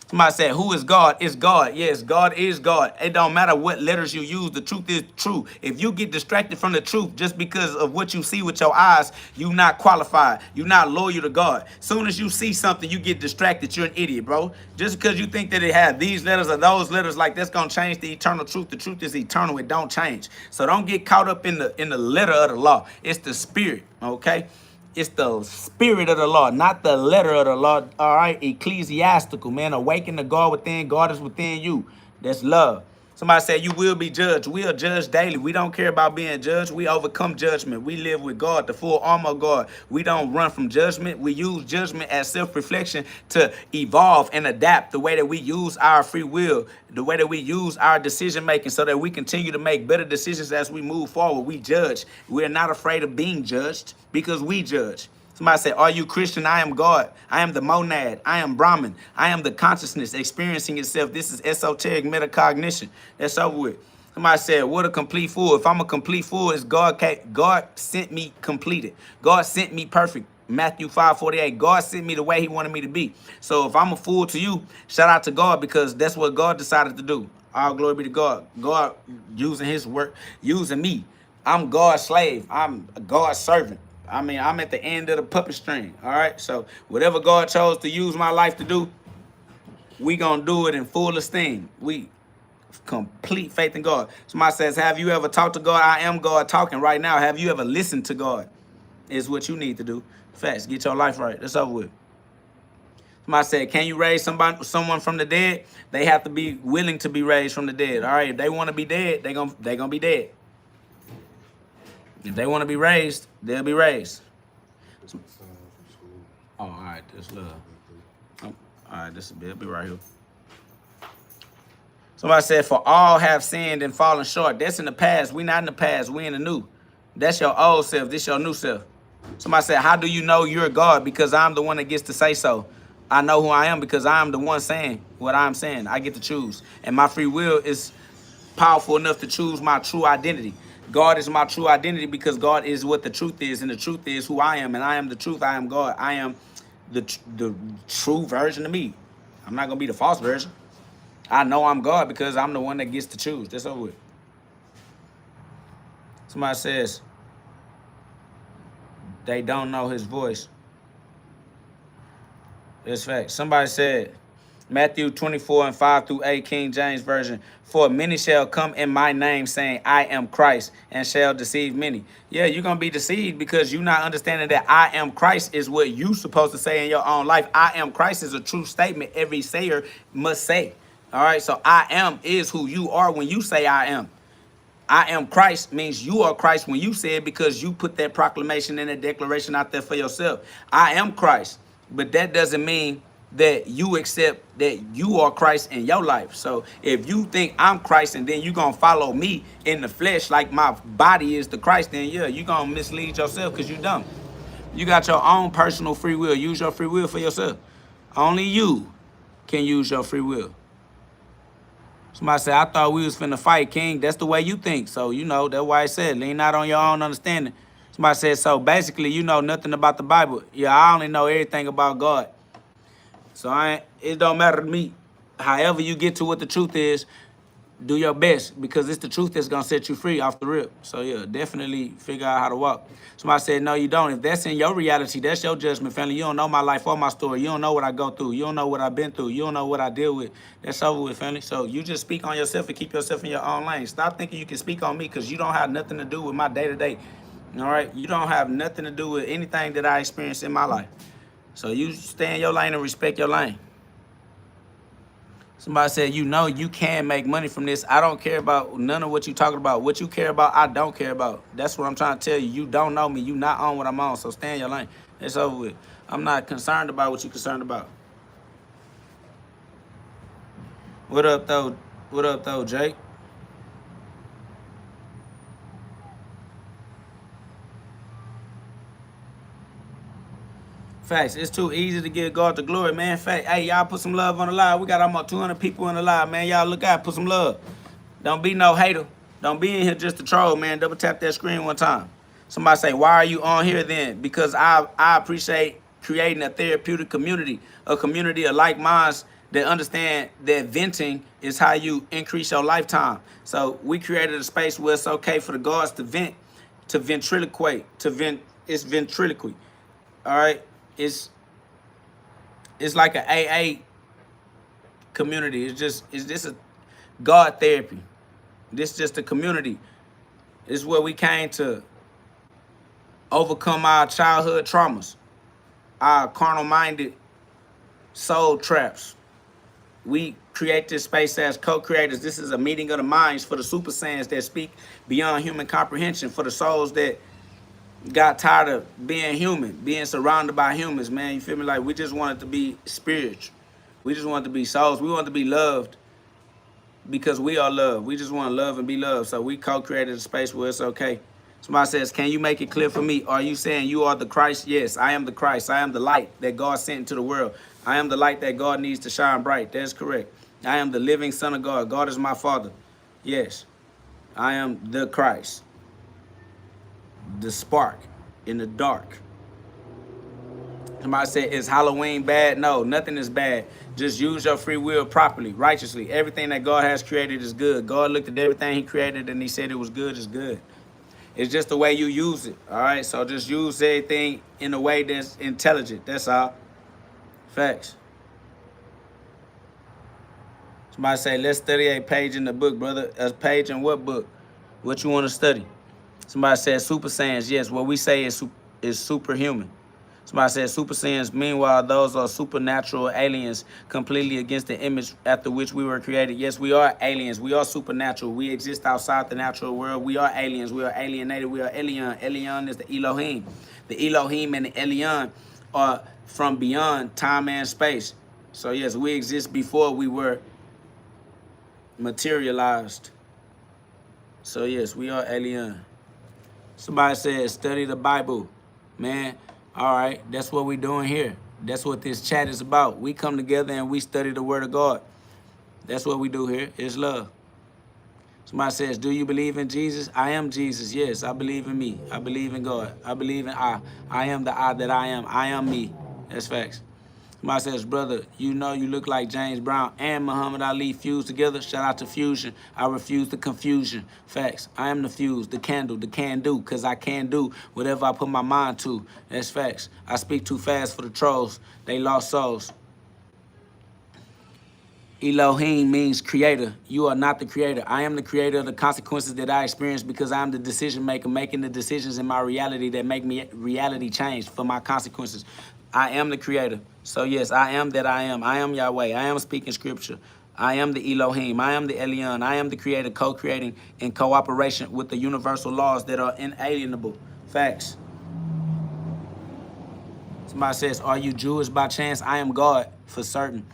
Somebody said, who is God? It's God. Yes, God is God. It don't matter what letters you use. The truth is true. If you get distracted from the truth just because of what you see with your eyes, you not qualified. You not loyal to God. Soon as you see something, you get distracted. You're an idiot, bro. Just because you think that it has these letters or those letters, like that's going to change the eternal truth. The truth is eternal. It don't change. So don't get caught up in the letter of the law. It's the spirit, okay? It's the spirit of the law, not the letter of the law. All right, ecclesiastical, man. Awaken the God within. God is within you. That's love. Somebody said you will be judged. We are judged daily. We don't care about being judged. We overcome judgment. We live with God, the full armor of God. We don't run from judgment. We use judgment as self-reflection to evolve and adapt the way that we use our free will, the way that we use our decision-making so that we continue to make better decisions as we move forward. We judge. We're not afraid of being judged because we judge. Somebody say, are you Christian? I am God. I am the monad. I am Brahman. I am the consciousness experiencing itself. This is esoteric metacognition. That's over with. Somebody said, what a complete fool. If I'm a complete fool, it's God. God sent me completed. God sent me perfect. Matthew 5:48. God sent me the way he wanted me to be. So if I'm a fool to you, shout out to God because that's what God decided to do. All glory be to God. God using his work, using me. I'm God's slave. I'm God's servant. I mean, I'm at the end of the puppet string, all right? So whatever God chose to use my life to do, we gonna do it in full esteem. We complete faith in God. Somebody says, have you ever talked to God? I am God talking right now. Have you ever listened to God? Is what you need to do. Facts, get your life right. That's over with. Somebody said, can you raise someone from the dead? They have to be willing to be raised from the dead, all right? If they want to be dead, they gonna be dead. If they want to be raised, they'll be raised. Oh, all right, that's love. Oh, all right, this will be right here. Somebody said, for all have sinned and fallen short. That's in the past. We not in the past. We in the new. That's your old self. This your new self. Somebody said, how do you know you're God? Because I'm the one that gets to say so. I know who I am because I am the one saying what I'm saying. I get to choose. And my free will is powerful enough to choose my true identity. God is my true identity because God is what the truth is, and the truth is who I am, and I am the truth. I am God. I am the true version of me. I'm not going to be the false version. I know I'm God because I'm the one that gets to choose. That's over with. Somebody says, they don't know his voice. That's fact. Somebody said, Matthew 24:5-8, King James Version, for many shall come in my name saying, I am Christ, and shall deceive many. Yeah, you're going to be deceived because you're not understanding that I am Christ is what you supposed to say in your own life. I am Christ is a true statement every sayer must say. All right, so I am is who you are when you say I am. I am Christ means you are Christ when you say it because you put that proclamation and that declaration out there for yourself. I am Christ, but that doesn't mean that you accept that you are Christ in your life. So if you think I'm Christ and then you're going to follow me in the flesh like my body is the Christ, then yeah, you're going to mislead yourself because you're dumb. You got your own personal free will. Use your free will for yourself. Only you can use your free will. Somebody said, I thought we was finna fight, King. That's the way you think. So, that's why I said, lean not on your own understanding. Somebody said, so basically, you know nothing about the Bible. Yeah, I only know everything about God. So it don't matter to me. However you get to what the truth is, do your best because it's the truth that's going to set you free off the rip. So, yeah, definitely figure out how to walk. Somebody said, no, you don't. If that's in your reality, that's your judgment, family. You don't know my life or my story. You don't know what I go through. You don't know what I've been through. You don't know what I deal with. That's over with, family. So you just speak on yourself and keep yourself in your own lane. Stop thinking you can speak on me because you don't have nothing to do with my day-to-day. All right? You don't have nothing to do with anything that I experience in my life. So you stay in your lane and respect your lane. Somebody said, you can make money from this. I don't care about none of what you're talking about. What you care about, I don't care about. That's what I'm trying to tell you. You don't know me. You not on what I'm on. So stay in your lane. It's over with. I'm not concerned about what you're concerned about. What up, though, Jake? Facts. It's too easy to give God the glory, man. Fact. Hey, y'all put some love on the live. We got almost 200 people in the live, man. Y'all look out. Put some love. Don't be no hater. Don't be in here just to troll, man. Double tap that screen one time. Somebody say, why are you on here then? Because I appreciate creating a therapeutic community, a community of like minds that understand that venting is how you increase your lifetime. So we created a space where it's okay for the gods to vent, to ventriloquate, it's ventriloquy. All right? It's like an AA community. It's just a God therapy. This is just a community. This is where we came to overcome our childhood traumas, our carnal-minded soul traps. We create this space as co-creators. This is a meeting of the minds for the super saiyans that speak beyond human comprehension, for the souls that got tired of being human, being surrounded by humans, man. You feel me? Like, we just wanted to be spiritual. We just wanted to be souls. We wanted to be loved because we are loved. We just want to love and be loved. So we co-created a space where it's okay. Somebody says, can you make it clear for me? Are you saying you are the Christ? Yes, I am the Christ. I am the light that God sent into the world. I am the light that God needs to shine bright. That's correct. I am the living Son of God. God is my Father. Yes, I am the Christ. The spark in the dark. Somebody said, is Halloween bad? No, nothing is bad. Just use your free will properly, righteously. Everything that God has created is good. God looked at everything he created and he said it was good, it's good. It's just the way you use it, all right? So just use everything in a way that's intelligent. That's all. Facts. Somebody say, let's study a page in the book, brother. A page in what book? What you want to study? Somebody said Super Saiyans. Yes, what we say is superhuman. Somebody said Super Saiyans. Meanwhile, those are supernatural aliens completely against the image after which we were created. Yes, we are aliens. We are supernatural. We exist outside the natural world. We are aliens. We are alienated. We are alien. Alien is the Elohim. The Elohim and the alien are from beyond time and space. So, yes, we exist before we were materialized. So, yes, we are alien. Somebody said, study the Bible. Man, all right, that's what we're doing here. That's what this chat is about. We come together and we study the Word of God. That's what we do here. It's love. Somebody says, do you believe in Jesus? I am Jesus. Yes, I believe in me. I believe in God. I believe in I. I am the I that I am. I am me. That's facts. Somebody says, brother, you know you look like James Brown and Muhammad Ali fused together. Shout out to Fusion. I refuse the confusion. Facts. I am the fuse, the candle, the can do, because I can do whatever I put my mind to. That's facts. I speak too fast for the trolls. They lost souls. Elohim means creator. You are not the creator. I am the creator of the consequences that I experience because I am the decision maker, making the decisions in my reality that make me reality change for my consequences. I am the creator. So yes, I am that I am. I am Yahweh. I am speaking scripture. I am the Elohim. I am the Elyon. I am the creator, co-creating in cooperation with the universal laws that are inalienable. Facts. Somebody says, are you Jewish by chance? I am God for certain,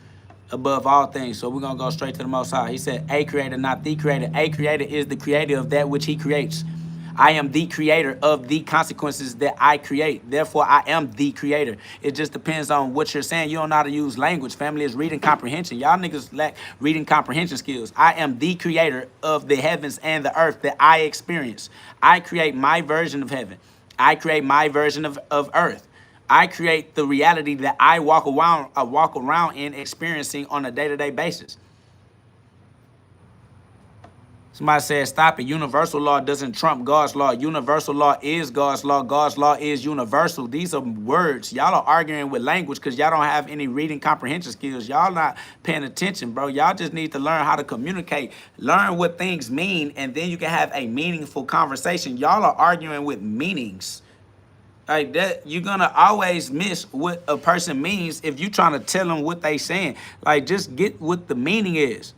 above all things. So we're going to go straight to the Most High. He said, a creator, not the creator. A creator is the creator of that which he creates. I am the creator of the consequences that I create. Therefore, I am the creator. It just depends on what you're saying. You don't know how to use language. Family is reading comprehension. Y'all niggas lack reading comprehension skills. I am the creator of the heavens and the earth that I experience. I create my version of heaven. I create my version of earth. I create the reality that I walk around in experiencing on a day-to-day basis. Somebody said, stop it. Universal law doesn't trump God's law. Universal law is God's law. God's law is universal. These are words. Y'all are arguing with language because y'all don't have any reading comprehension skills. Y'all not paying attention, bro. Y'all just need to learn how to communicate. Learn what things mean, and then you can have a meaningful conversation. Y'all are arguing with meanings. Like that, you're gonna always miss what a person means if you're trying to tell them what they saying. Like, just get what the meaning is.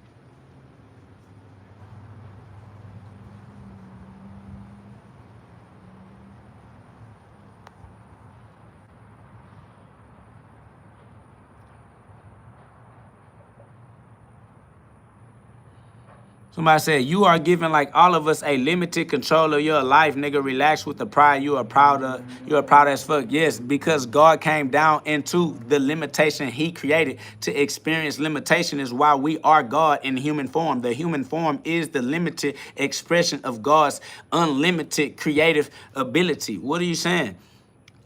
Somebody said, you are giving like all of us a limited control of your life, nigga. Relax with the pride. You are proud as fuck. Yes, because God came down into the limitation he created. To experience limitation is why we are God in human form. The human form is the limited expression of God's unlimited creative ability. What are you saying?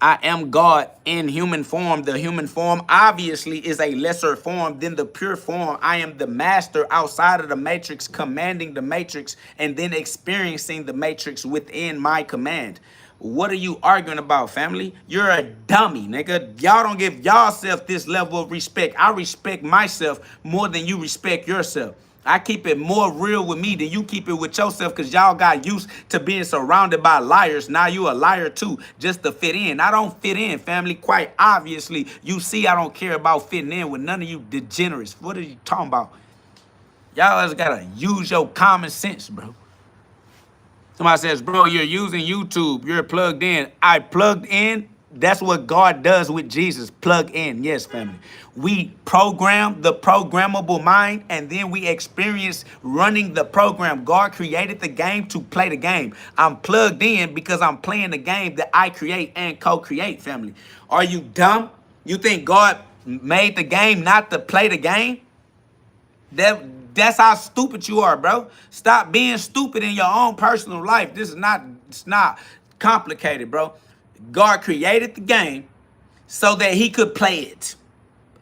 I am God in human form. The human form obviously is a lesser form than the pure form. I am the master outside of the matrix, commanding the matrix and then experiencing the matrix within my command. What are you arguing about, family? You're a dummy, nigga. Y'all don't give yourself this level of respect. I respect myself more than you respect yourself. I keep it more real with me than you keep it with yourself because y'all got used to being surrounded by liars. Now you a liar too, just to fit in. I don't fit in, family. Quite obviously, you see I don't care about fitting in with none of you degenerates. What are you talking about? Y'all just gotta use your common sense, bro. Somebody says, bro, you're using YouTube. You're plugged in. I plugged in. That's what God does with Jesus. Plug in. Yes, family. We program the programmable mind, and then we experience running the program. God created the game to play the game. I'm plugged in because I'm playing the game that I create and co-create, family. Are you dumb? You think God made the game not to play the game? That's how stupid you are, bro. Stop being stupid in your own personal life. It's not complicated, bro. God created the game so that he could play it.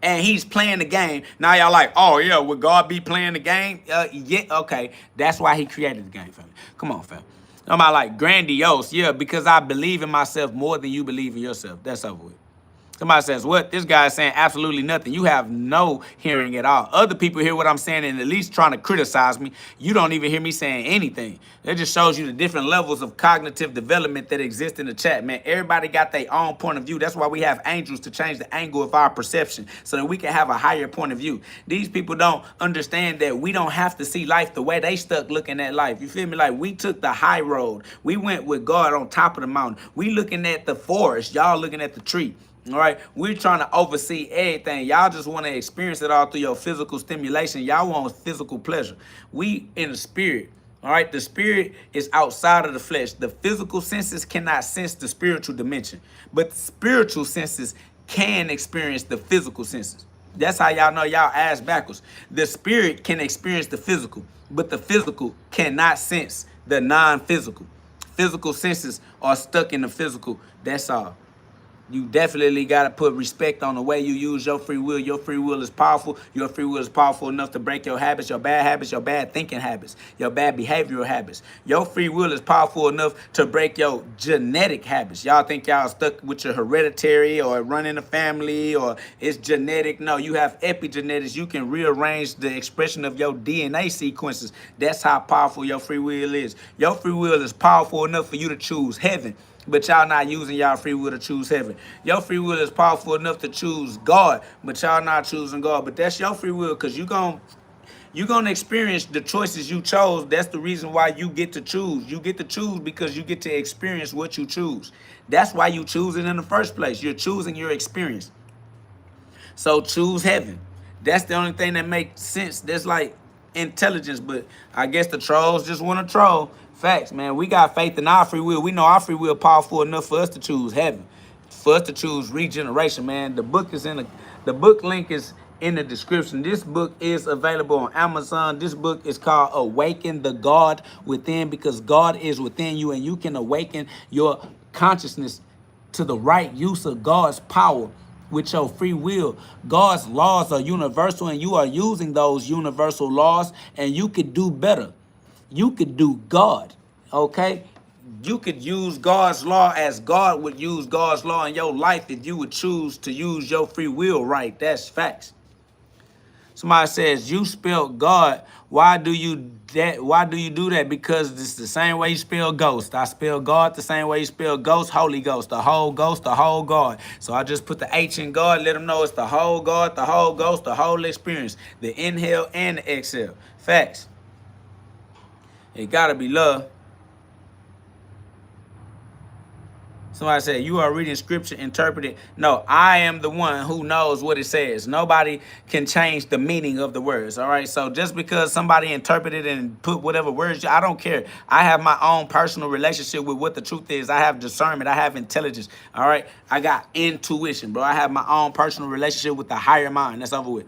And he's playing the game. Now y'all like, oh yeah, would God be playing the game? Yeah, okay. That's why he created the game, family. Come on, fam. I'm like grandiose. Yeah, because I believe in myself more than you believe in yourself. That's over with. Somebody says, what? This guy is saying absolutely nothing. You have no hearing at all. Other people hear what I'm saying and at least trying to criticize me. You don't even hear me saying anything. That just shows you the different levels of cognitive development that exist in the chat, man. Everybody got their own point of view. That's why we have angels to change the angle of our perception so that we can have a higher point of view. These people don't understand that we don't have to see life the way they stuck looking at life. You feel me? Like, we took the high road. We went with God on top of the mountain. We looking at the forest. Y'all looking at the tree. All right, we're trying to oversee everything. Y'all just want to experience it all through your physical stimulation. Y'all want physical pleasure. We in the spirit. All right, the spirit is outside of the flesh. The physical senses cannot sense the spiritual dimension, but the spiritual senses can experience the physical senses. That's how y'all know y'all ass backwards. The spirit can experience the physical, but the physical cannot sense the non-physical. Physical senses are stuck in the physical. That's all. You definitely got to put respect on the way you use your free will. Your free will is powerful. Your free will is powerful enough to break your habits, your bad thinking habits, your bad behavioral habits. Your free will is powerful enough to break your genetic habits. Y'all think y'all stuck with your hereditary or running a family or it's genetic. No, you have epigenetics. You can rearrange the expression of your DNA sequences. That's how powerful your free will is. Your free will is powerful enough for you to choose heaven. But y'all not using y'all free will to choose heaven. Your free will is powerful enough to choose God, but y'all not choosing God. But that's your free will, because you're gonna experience the choices you chose. That's the reason why you get to choose. You get to choose because you get to experience what you choose. That's why you choose it in the first place. You're choosing your experience. So choose heaven. That's the only thing that makes sense. That's like intelligence, but I guess the trolls just want to troll. Facts, man. We got faith in our free will. We know our free will powerful enough for us to choose heaven, for us to choose regeneration, man. The book link is in the description. This book is available on Amazon. This book is called Awaken the God Within, because God is within you, and you can awaken your consciousness to the right use of God's power with your free will. God's laws are universal, and you are using those universal laws, and you could do better. You could do God, okay? You could use God's law as God would use God's law in your life if you would choose to use your free will right. That's facts. Somebody says, you spelled God. Why do you do that? Because it's the same way you spell ghost. I spell God the same way you spell ghost, Holy Ghost, the whole God. So I just put the H in God, let them know it's the whole God, the whole ghost, the whole experience, the inhale and the exhale. Facts. It gotta be love. Somebody said, you are reading scripture, interpret it. No, I am the one who knows what it says. Nobody can change the meaning of the words, all right? So just because somebody interpreted and put whatever words, I don't care. I have my own personal relationship with what the truth is. I have discernment. I have intelligence, all right? I got intuition, bro. I have my own personal relationship with the higher mind. That's over with.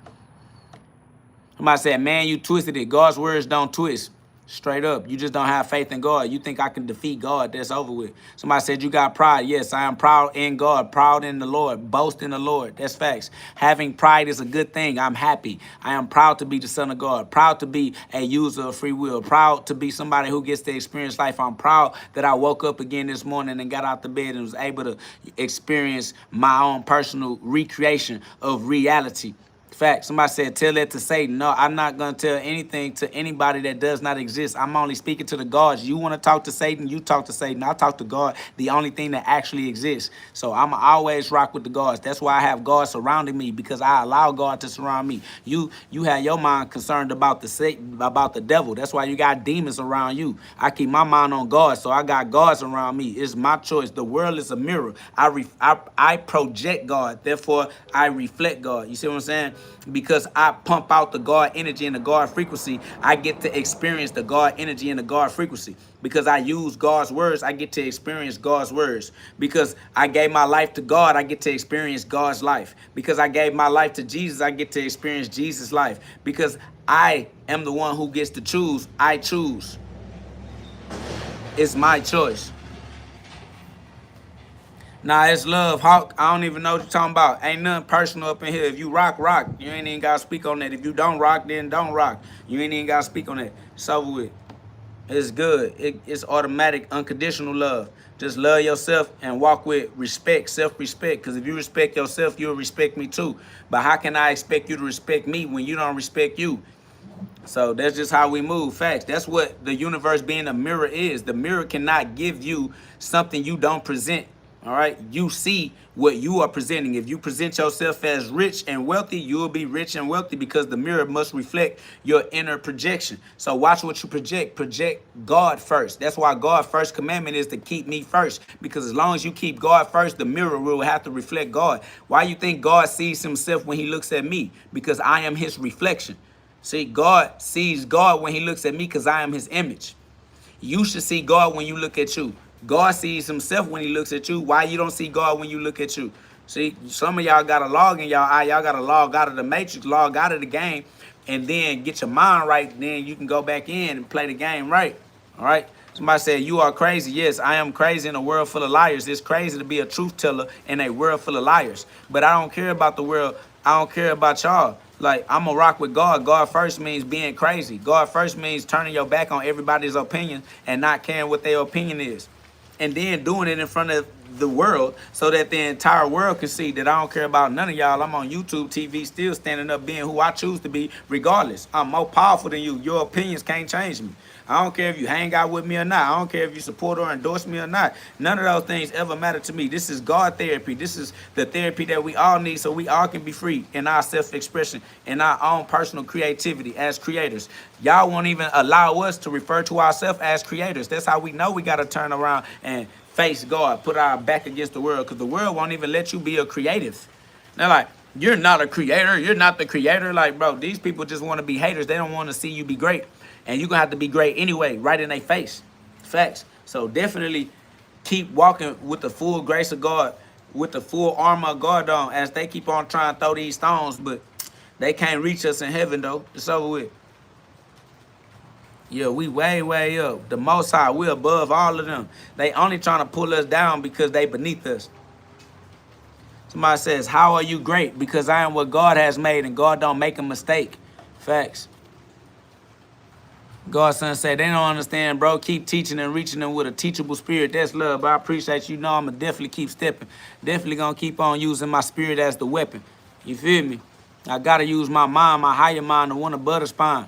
Somebody said, man, you twisted it. God's words don't twist. Straight up. You just don't have faith in God. You think I can defeat God. That's over with. Somebody said you got pride. Yes, I am proud in God, proud in the Lord, boast in the Lord. That's facts. Having pride is a good thing. I'm happy. I am proud to be the son of God, proud to be a user of free will, proud to be somebody who gets to experience life. I'm proud that I woke up again this morning and got out the bed and was able to experience my own personal recreation of reality. Fact. Somebody said, tell that to Satan. No, I'm not going to tell anything to anybody that does not exist. I'm only speaking to the gods. You want to talk to Satan, you talk to Satan. I talk to God, the only thing that actually exists. So I'm always rock with the gods. That's why I have God surrounding me, because I allow God to surround me. You have your mind concerned about the Satan, about the devil. That's why you got demons around you. I keep my mind on God, so I got gods around me. It's my choice. The world is a mirror. I project God, therefore I reflect God. You see what I'm saying? Because I pump out the God energy and the God frequency, I get to experience the God energy and the God frequency. Because I use God's words, I get to experience God's words. Because I gave my life to God, I get to experience God's life. Because I gave my life to Jesus, I get to experience Jesus' life. Because I am the one who gets to choose. I choose. It's my choice. Nah, it's love, Hawk. I don't even know what you're talking about. Ain't nothing personal up in here. If you rock, rock. You ain't even got to speak on that. If you don't rock, then don't rock. You ain't even got to speak on that. It's over with. It's good. It's automatic, unconditional love. Just love yourself and walk with respect, self-respect. Because if you respect yourself, you'll respect me too. But how can I expect you to respect me when you don't respect you? So that's just how we move. Facts. That's what the universe being a mirror is. The mirror cannot give you something you don't present. All right. You see what you are presenting. If you present yourself as rich and wealthy, you will be rich and wealthy, because the mirror must reflect your inner projection. So watch what you project. Project God first. That's why God's first commandment is to keep me first. Because as long as you keep God first, the mirror will have to reflect God. Why you think God sees himself when he looks at me? Because I am his reflection. See, God sees God when he looks at me because I am his image. You should see God when you look at you. God sees himself when he looks at you. Why you don't see God when you look at you? See, some of y'all got to log in y'all eye. Y'all got to log out of the matrix, log out of the game, and then get your mind right. Then you can go back in and play the game right. All right? Somebody said, you are crazy. Yes, I am crazy in a world full of liars. It's crazy to be a truth teller in a world full of liars. But I don't care about the world. I don't care about y'all. Like, I'm going to rock with God. God first means being crazy. God first means turning your back on everybody's opinion and not caring what their opinion is. And then doing it in front of the world so that the entire world can see that I don't care about none of y'all. I'm on YouTube TV still standing up being who I choose to be regardless. I'm more powerful than you. Your opinions can't change me. I don't care if you hang out with me or not. I don't care if you support or endorse me or not. None of those things ever matter to me. This is God therapy. This is the therapy that we all need so we all can be free in our self-expression, in our own personal creativity as creators. Y'all won't even allow us to refer to ourselves as creators. That's how we know we got to turn around and face God, put our back against the world, because the world won't even let you be a creative. They're like, you're not a creator. You're not the creator. Like, bro, these people just want to be haters. They don't want to see you be great. And you're going to have to be great anyway, right in their face. Facts. So definitely keep walking with the full grace of God, with the full armor of God on, as they keep on trying to throw these stones, but they can't reach us in heaven, though. It's over with. Yeah, we way up. The Most High, we're above all of them. They only trying to pull us down because they beneath us. Somebody says, how are you great? Because I am what God has made, and God don't make a mistake. Facts. God's son said, they don't understand, bro. Keep teaching and reaching them with a teachable spirit. That's love. But I appreciate you. Know I'm going to definitely keep stepping. Definitely going to keep on using my spirit as the weapon. You feel me? I got to use my mind, my higher mind, the one above the spine.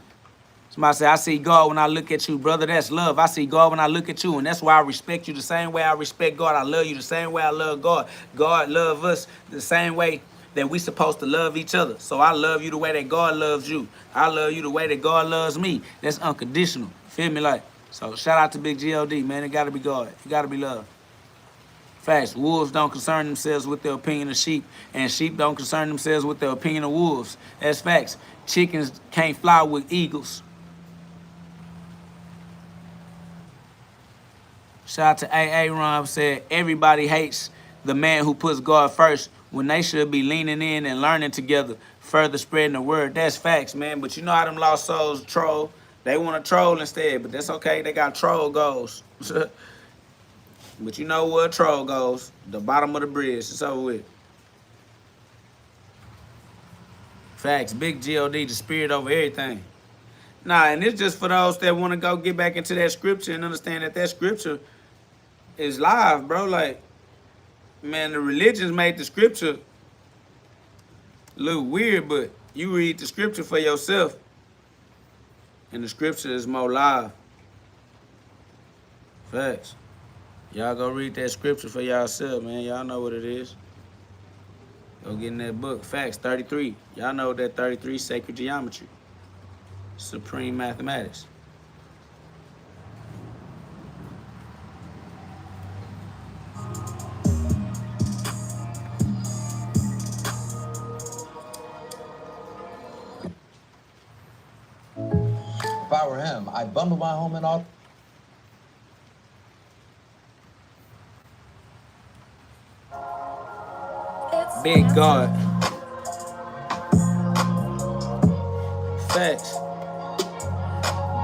Somebody say, I see God when I look at you, brother. That's love. I see God when I look at you, and that's why I respect you the same way I respect God. I love you the same way I love God. God love us the same way that we supposed to love each other. So I love you the way that God loves you. I love you the way that God loves me. That's unconditional. Feel me? Like, so shout out to Big GhOD, man. It got to be God. It got to be love. Facts. Wolves don't concern themselves with the opinion of sheep, and sheep don't concern themselves with the opinion of wolves. That's facts. Chickens can't fly with eagles. Shout out to AA Ron, said, everybody hates the man who puts God first when they should be leaning in and learning together, further spreading the word. That's facts, man. But you know how them lost souls troll? They want to troll instead, but that's okay. They got troll goals. But you know where troll goes? The bottom of the bridge. It's over with. Facts. Big GhOD, the spirit over everything. Nah, and it's just for those that want to go get back into that scripture and understand that that scripture is live, bro. Like, man, the religions made the scripture look weird, but you read the scripture for yourself, and the scripture is more live. Facts. Y'all go read that scripture for yourself, man. Y'all know what it is. Go get in that book. Facts, 33. Y'all know that 33 sacred geometry. Supreme mathematics. If I were him, I'd bundle my home and all. Big God. Facts.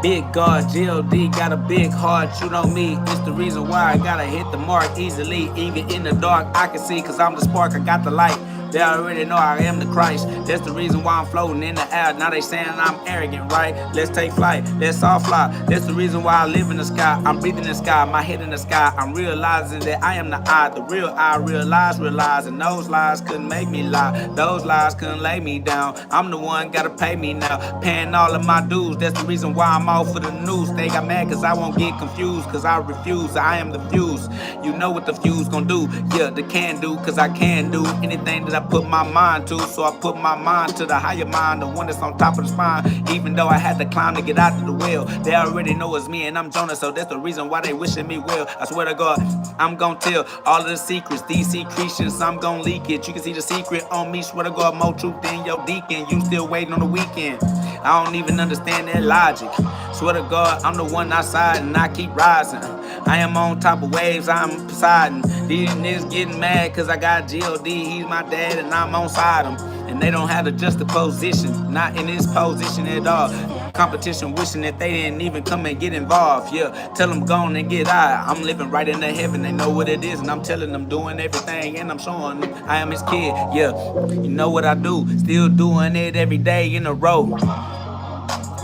Big God, GhOD got a big heart, you know me. It's the reason why I gotta hit the mark easily. Even in the dark, I can see, cause I'm the spark, I got the light. They already know I am the Christ. That's the reason why I'm floating in the air. Now they saying I'm arrogant, right? Let's take flight, let's all fly. That's the reason why I live in the sky. I'm breathing in the sky, my head in the sky. I'm realizing that I am the I, the real I. Realize, and those lies couldn't make me lie. Those lies couldn't lay me down. I'm the one, gotta pay me now. Paying all of my dues, that's the reason why I'm off for the news. They got mad cause I won't get confused, cause I refuse, I am the fuse. You know what the fuse gonna do. Yeah, the can do, cause I can do anything that I put my mind to. So I put my mind to the higher mind, the one that's on top of the spine. Even though I had to climb to get out of the well, they already know it's me and I'm Jonah, so that's the reason why they wishing me well. I swear to God, I'm gonna tell all of the secrets, these secretions, I'm gonna leak it. You can see the secret on me, swear to God, more truth than your deacon. You still waiting on the weekend. I don't even understand that logic. Swear to God, I'm the one outside and I keep rising. I am on top of waves, I'm Poseidon. These niggas getting mad cause I got GhOD, he's my dad and I'm on side him. And they don't have the juxtaposition, not in this position at all. Competition wishing that they didn't even come and get involved. Yeah, tell them go on and get out. I'm living right in the heaven. They know what it is, and I'm telling them doing everything, and I'm showing them I am his kid. Yeah, you know what I do. Still doing it every day in a row.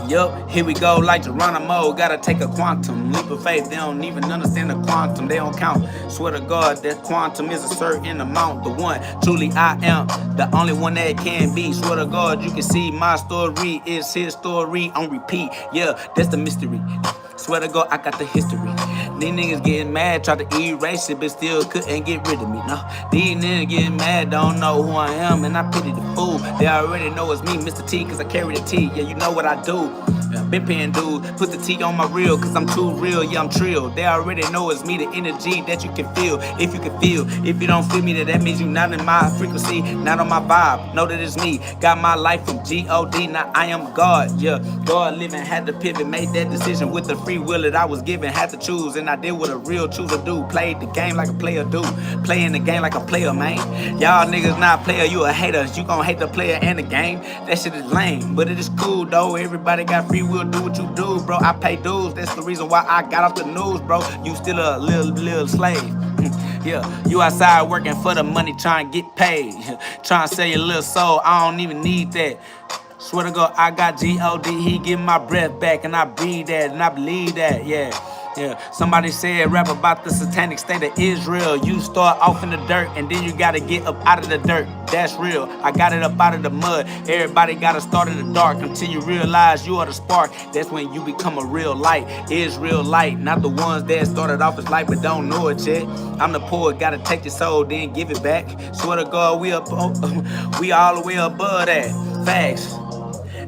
Yup, here we go like Geronimo. Gotta take a quantum leap of faith. They don't even understand the quantum. They don't count. Swear to God, that quantum is a certain amount. The one, truly I am, the only one that can be. Swear to God, you can see my story is his story on repeat. Yeah, that's the mystery. Swear to God, I got the history. These niggas getting mad, try to erase it, but still couldn't get rid of me. No, these niggas getting mad, don't know who I am, and I pity the fool. They already know it's me, Mr. T, cause I carry the T. Yeah, you know what I do. Been paying dude, put the T on my reel, cause I'm too real, yeah, I'm trill. They already know it's me, the energy that you can feel. If you can feel, if you don't feel me, then that means you not in my frequency, not on my vibe. Know that it's me, got my life from GhOD, now I am God, yeah. God living, had to pivot, made that decision with the free will that I was given, had to choose, and I did what a real chooser do. Played the game like a player do, playing the game like a player, man. Y'all niggas not player, you a hater. You gon' hate the player and the game. That shit is lame, but it is cool though. Everybody got free will, do what you do, bro. I pay dues, that's the reason why I got off the news, bro. You still a little slave. Yeah, you outside working for the money, trying to get paid. Trying to sell your little soul, I don't even need that. Swear to God, I got GhOD, he give my breath back, and I breathe that, and I believe that, yeah. Yeah, somebody said rap about the satanic state of Israel. You start off in the dirt, and then you gotta get up out of the dirt. That's real. I got it up out of the mud. Everybody gotta start in the dark until you realize you are the spark. That's when you become a real light. Is real light, not the ones that started off as light but don't know it yet. I'm the poet, gotta take your soul, then give it back. Swear to God, we all the way above that. Facts.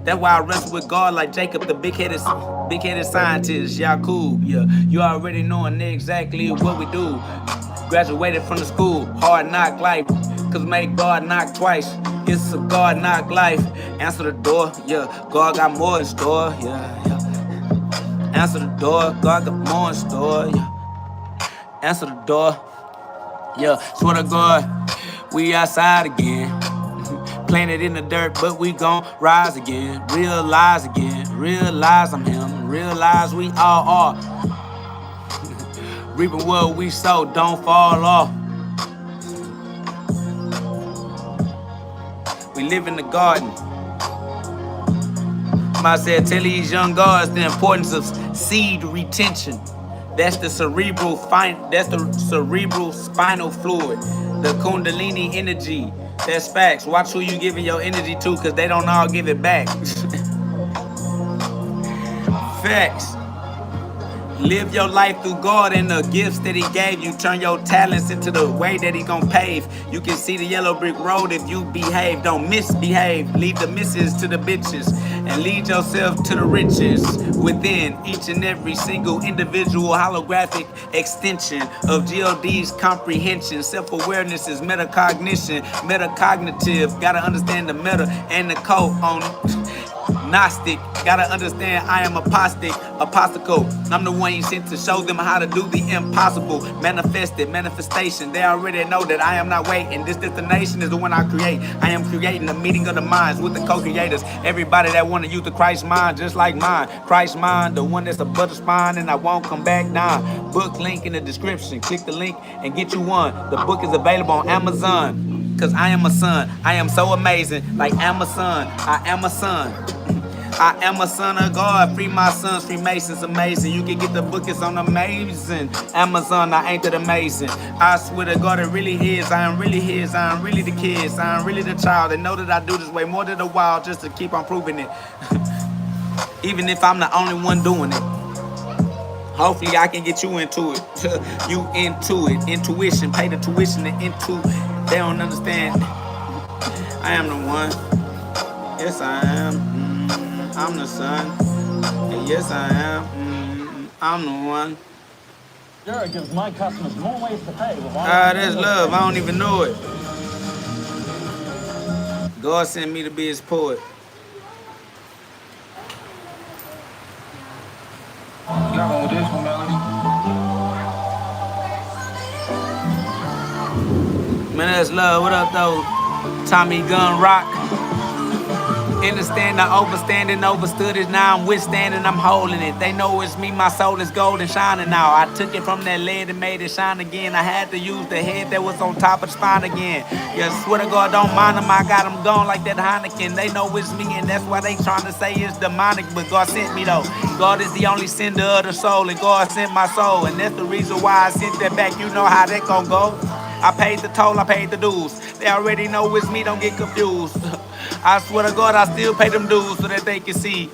That's why I wrestle with God like Jacob, the big-headed scientist. Y'all cool, yeah. You already knowing exactly what we do. Graduated from the school, hard knock life. Cause make God knock twice. It's a God knock life. Answer the door, yeah. God got more in store, yeah. Answer the door, God got more in store, yeah. Answer the door, yeah. Swear to God, we outside again. Planted in the dirt, but we gon' rise again. Realize again, realize I'm him. Realize we all are. Reaping what we sow, don't fall off. We live in the garden. I said, tell these young guards the importance of seed retention. That's the cerebral spinal fluid, the Kundalini energy. That's facts. Watch who you giving your energy to, cause they don't all give it back. Facts. Live your life through God and the gifts that he gave you. Turn your talents into the way that he gon' pave. You can see the yellow brick road if you behave. Don't misbehave. Leave the misses to the bitches and lead yourself to the riches within each and every single individual holographic extension of GhOD's comprehension. Self-awareness is metacognition, metacognitive. Gotta understand the meta and the co on Gnostic, gotta understand I am apostical. I'm the one you sent to show them how to do the impossible. Manifestation. They already know that I am not waiting. This destination is the one I create. I am creating a meeting of the minds with the co-creators. Everybody that wanna use the Christ mind just like mine. Christ mind, the one that's a butter spine and I won't come back down. Book link in the description. Click the link and get you one. The book is available on Amazon. Cause I am a son. I am so amazing. Like Amazon. I am a son. I am a son of God. Free my sons, Freemasons, amazing. You can get the book, it's on amazing. Amazon, I ain't that amazing. I swear to God, it really is. I am really his. I am really the kids. I am really the child. They know that I do this way more than a while just to keep on proving it. Even if I'm the only one doing it. Hopefully I can get you into it. You into it. Intuition. Pay the tuition and into. They don't understand. I am the one. Yes, I am. I'm the son. And yes, I am. I'm the one. Sure, it gives my customers more ways to pay. That's love. I don't even know it. God sent me to be his poet. Y'all know this one, Melody? Man, that's love. What up, though? Tommy Gun Rock. Understand, I overstand and overstood it. Now I'm withstanding, I'm holding it. They know it's me, my soul is golden shining now. I took it from that lead and made it shine again. I had to use the head that was on top of the spine again. Yeah, swear to God, don't mind them. I got them gone like that Heineken. They know it's me, and that's why they trying to say it's demonic. But God sent me though. God is the only sender of the soul, and God sent my soul. And that's the reason why I sent that back. You know how that gon' go. I paid the toll, I paid the dues. They already know it's me, don't get confused. I swear to God, I still pay them dues so that they can see.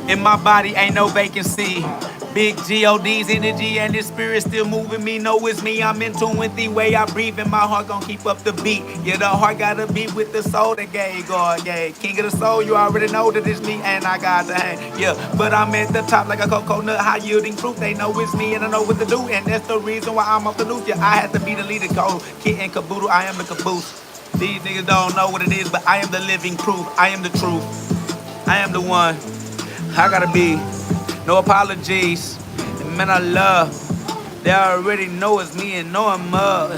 In my body ain't no vacancy. Big GhOD's energy and his spirit still moving me. Know it's me, I'm in tune with the way I breathe, and my heart gon' keep up the beat. Yeah, the heart gotta beat with the soul that gave God gave. King of the soul, you already know that it's me and I got the hand. Yeah, but I'm at the top like a coconut, high yielding fruit. They know it's me and I know what to do, and that's the reason why I'm off the loose. Yeah, I had to be the leader, code kid and caboodle. I am the caboose. These niggas don't know what it is, but I am the living proof. I am the truth. I am the one. I gotta be. No apologies. And man, I love. They already know it's me and know I'm up.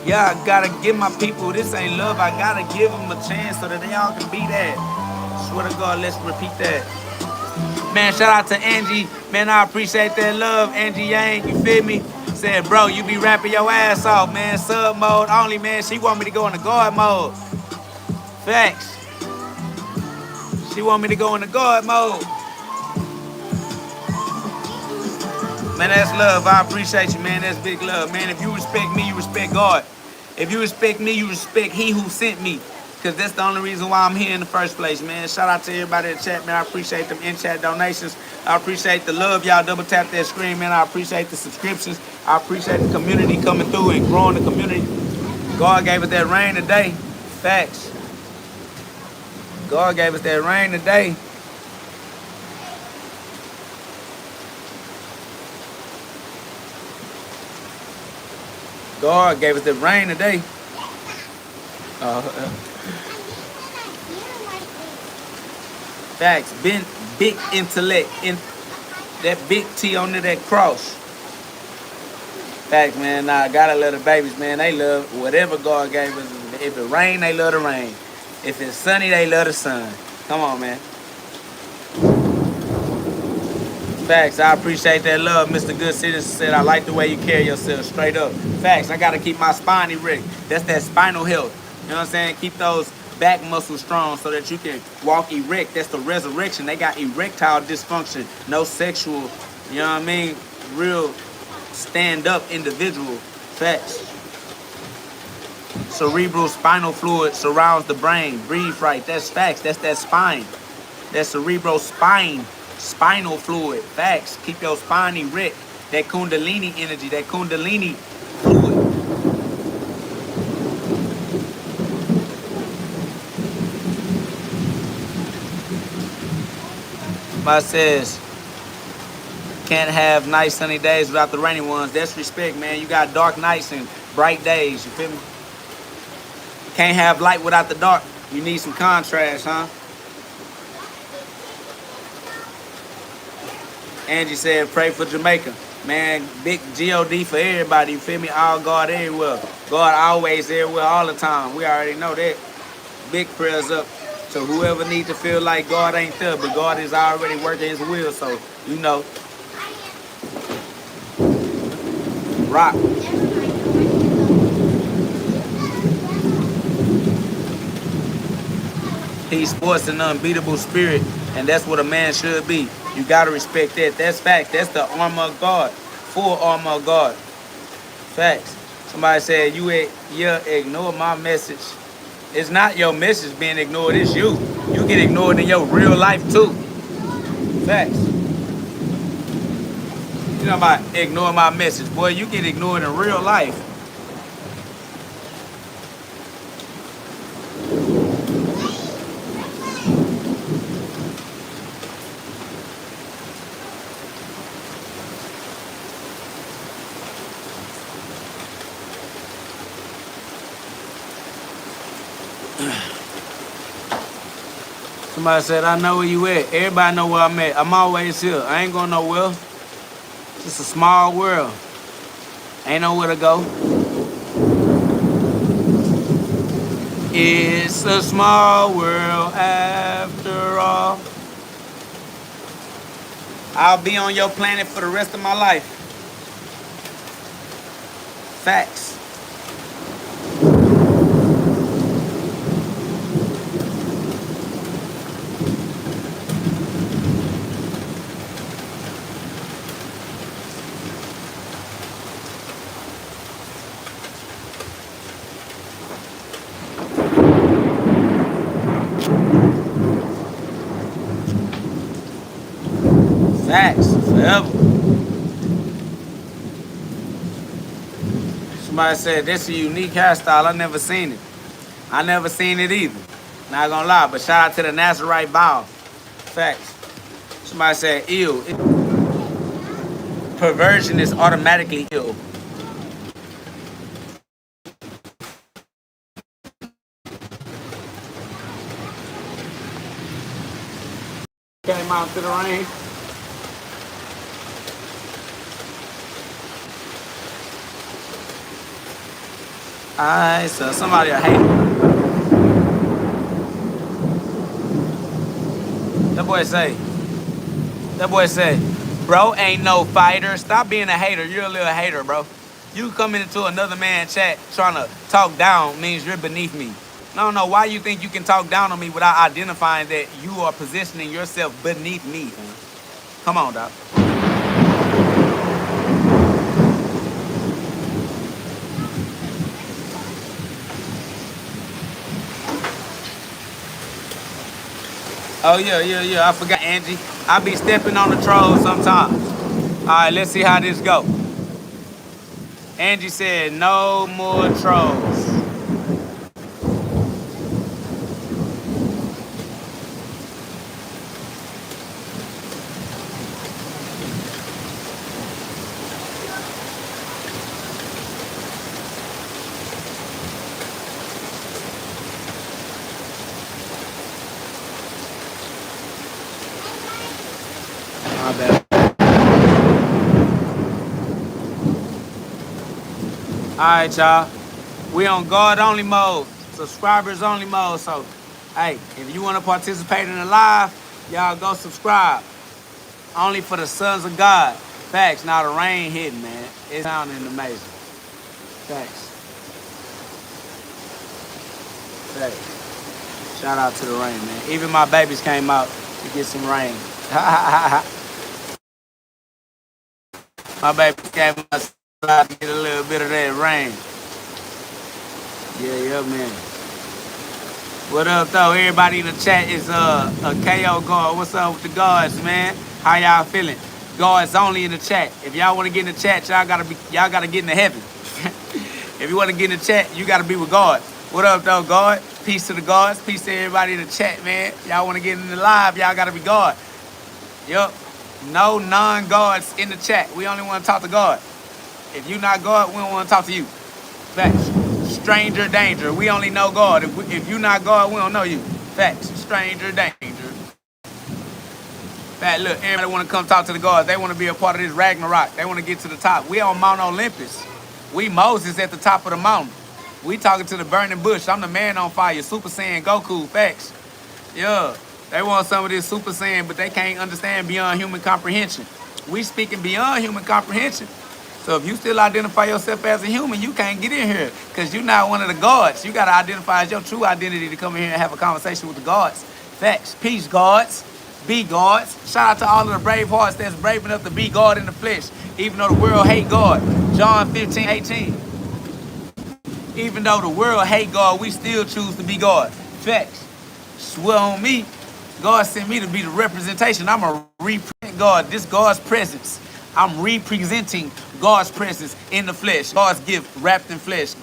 Yeah, I gotta give my people. This ain't love. I gotta give them a chance so that they all can be that. Swear to God, let's repeat that. Man, shout out to Angie. Man, I appreciate that love. Angie Yang, you feel me? Said, bro, you be rapping your ass off, man. Sub mode only, man. She want me to go into guard mode. Facts. She want me to go into guard mode. Man, that's love. I appreciate you, man. That's big love. Man, if you respect me, you respect God. If you respect me, you respect he who sent me. Because that's the only reason why I'm here in the first place, man. Shout out to everybody in the chat, man. I appreciate them in-chat donations. I appreciate the love. Y'all double tap that screen, man. I appreciate the subscriptions. I appreciate the community coming through and growing the community. God gave us that rain today. Facts. God gave us that rain today. God gave us the rain today. Facts. Big intellect. In that big T under that cross. Facts, man. Nah, I gotta love the babies, man. They love whatever God gave us. If it rain, they love the rain. If it's sunny, they love the sun. Come on, man. Facts, I appreciate that love. Mr. Good Citizen said, I like the way you carry yourself, straight up. Facts, I gotta keep my spine erect. That's that spinal health. You know what I'm saying? Keep those back muscles strong so that you can walk erect. That's the resurrection. They got erectile dysfunction, no sexual, you know what I mean? Real stand-up individual. Facts. Cerebral spinal fluid surrounds the brain. Breathe right. That's facts. That's that spine. That cerebral spinal fluid. Facts. Keep your spine erect. That kundalini energy. That kundalini fluid. But says, can't have nice sunny days without the rainy ones. That's respect, man. You got dark nights and bright days. You feel me? Can't have light without the dark. You need some contrast, huh? Angie said, pray for Jamaica. Man, big GhOD for everybody. You feel me? All God everywhere. God always everywhere all the time. We already know that. Big prayers up to whoever needs to feel like God ain't there, but God is already working his will, so you know. Rock. He's sports an unbeatable spirit, and that's what a man should be. You gotta respect that. That's fact. That's the armor of God. Full armor of God. Facts. Somebody said, ignore my message. It's not your message being ignored, it's you. You get ignored in your real life too. Facts. You know about ignore my message. Boy, you get ignored in real life. Somebody said, I know where you at. Everybody know where I'm at. I'm always here. I ain't going nowhere. It's just a small world. Ain't nowhere to go. It's a small world after all. I'll be on your planet for the rest of my life. Facts. Facts, forever. Somebody said, that's a unique hairstyle. I never seen it. I never seen it either. Not gonna lie, but shout out to the Nazarite bow. Facts. Somebody said, ill. Perversion is automatically ill. Came out to the rain. Alright, so somebody a hater. That boy say, bro ain't no fighter. Stop being a hater. You're a little hater, bro. You coming into another man's chat trying to talk down means you're beneath me. I don't know why you think you can talk down on me without identifying that you are positioning yourself beneath me. Man. Come on, dog. Oh, yeah. I forgot, Angie. I be stepping on the trolls sometimes. All right, let's see how this go. Angie said, no more trolls. My bad. Alright, y'all. We on God only mode, subscribers only mode. So, hey, if you want to participate in the live, y'all go subscribe. Only for the sons of God. Facts. Now the rain hitting, man. It's sounding amazing. Facts. Facts. Shout out to the rain, man. Even my babies came out to get some rain. My babies came outside to get a little bit of that rain. Yeah, man. What up, though? Everybody in the chat is a KO guard. What's up with the guards, man? How y'all feeling? Guards only in the chat. If y'all want to get in the chat, y'all gotta get into heaven. If you want to get in the chat, you gotta be with God. What up, though, God? Peace to the guards. Peace to everybody in the chat, man. Y'all want to get in the live, y'all gotta be God. Yup. No non-gods in the chat. We only want to talk to God. If you not God, we don't want to talk to you. Facts. Stranger danger. We only know God. If you not God, we don't know you. Facts. Stranger danger. Fact, look, everybody want to come talk to the gods. They want to be a part of this Ragnarok. They want to get to the top. We on Mount Olympus. We Moses at the top of the mountain. We talking to the burning bush. I'm the man on fire. Super Saiyan Goku. Facts. Yeah. They want some of this Super Saiyan, but they can't understand beyond human comprehension. We speaking beyond human comprehension. So if you still identify yourself as a human, you can't get in here because you're not one of the gods. You got to identify as your true identity to come in here and have a conversation with the gods. Facts. Peace, gods. Be gods. Shout out to all of the brave hearts that's brave enough to be God in the flesh, even though the world hate God. John 15:18. Even though the world hate God, we still choose to be God. Facts. Swear on me. God sent me to be the representation. I'm a represent God. This God's presence. I'm representing God's presence in the flesh. God's gift wrapped in flesh.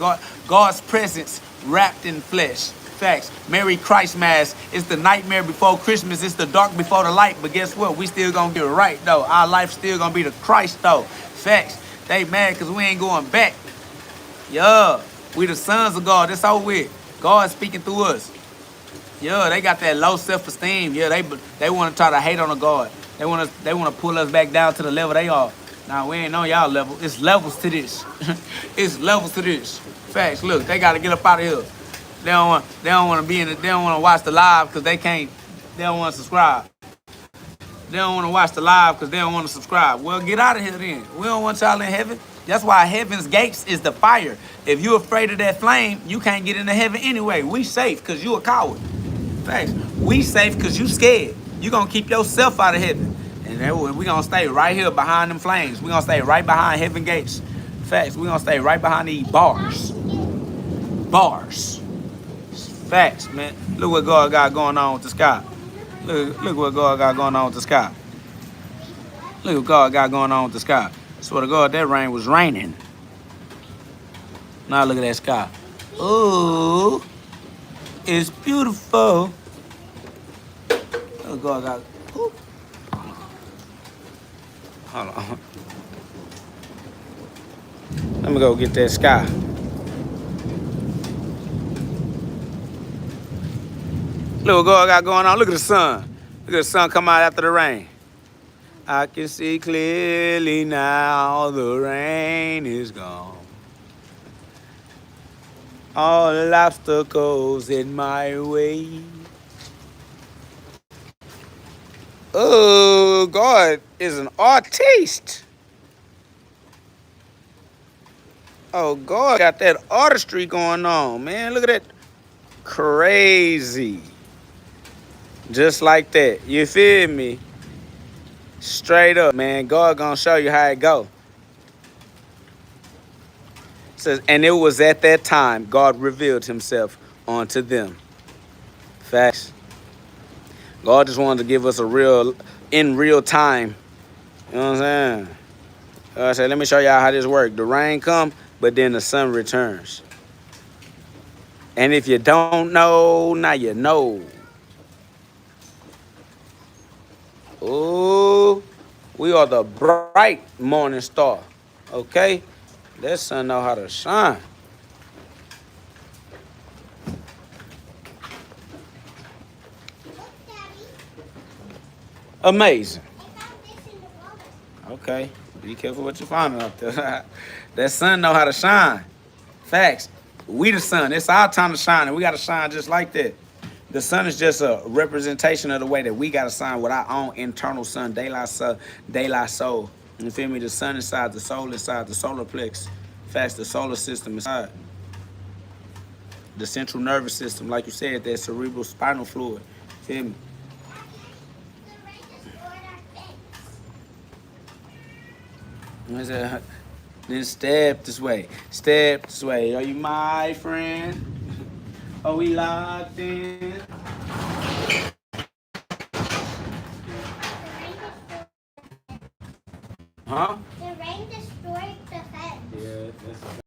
God's presence wrapped in flesh. Facts. Merry Christmas. It's the nightmare before Christmas. It's the dark before the light. But guess what? We still gonna get it right though. Our life still gonna be the Christ though. Facts. They mad because we ain't going back. Yeah. We the sons of God. That's over with. God speaking through us. Yeah, they got that low self-esteem. Yeah, they want to try to hate on the God. They want to pull us back down to the level they are. Now, we ain't on y'all level. It's levels to this. It's levels to this. Facts. Look, they got to get up out of here. They don't want to be in it. They don't want to watch the live because they don't want to subscribe. They don't want to watch the live because they don't want to subscribe. Well, get out of here then. We don't want y'all in heaven. That's why heaven's gates is the fire. If you're afraid of that flame, you can't get into heaven anyway. We safe because you a coward. Thanks. We safe because you scared. You going to keep yourself out of heaven. And then we going to stay right here behind them flames. We going to stay right behind heaven gates. Facts. We going to stay right behind these bars. Bars. Facts, man. Look what God got going on with the sky. Look what God got going on with the sky. Look what God got going on with the sky. Swear to God, that rain was raining. Now look at that sky. Ooh, it's beautiful. Look what God got. Ooh. Hold on. Let me go get that sky. Look what God got going on. Look at the sun. Look at the sun come out after the rain. I can see clearly now the rain is gone. All obstacles in my way. Oh, God is an artiste. Oh, God got that artistry going on, man. Look at that. Crazy. Just like that. You feel me? Straight up, man. God gonna show you how it go. It says, and it was at that time God revealed himself unto them. Facts. God just wanted to give us in real time. You know what I'm saying? I said, let me show y'all how this works. The rain come, but then the sun returns. And if you don't know, now you know. Oh, we are the bright morning star. Okay? That sun know how to shine. Amazing. Okay. Be careful what you're finding up there. That sun know how to shine. Facts. We the sun. It's our time to shine, and we got to shine just like that. The sun is just a representation of the way that we got to shine with our own internal sun, daylight soul. You feel me? The sun inside, the soul inside, the solar plex. Facts, the solar system inside. The central nervous system, like you said, that cerebral spinal fluid. Feel me? Then step this way. Step this way. Are you my friend? Are we locked in? Huh? The rain destroyed the fence. Yeah, that's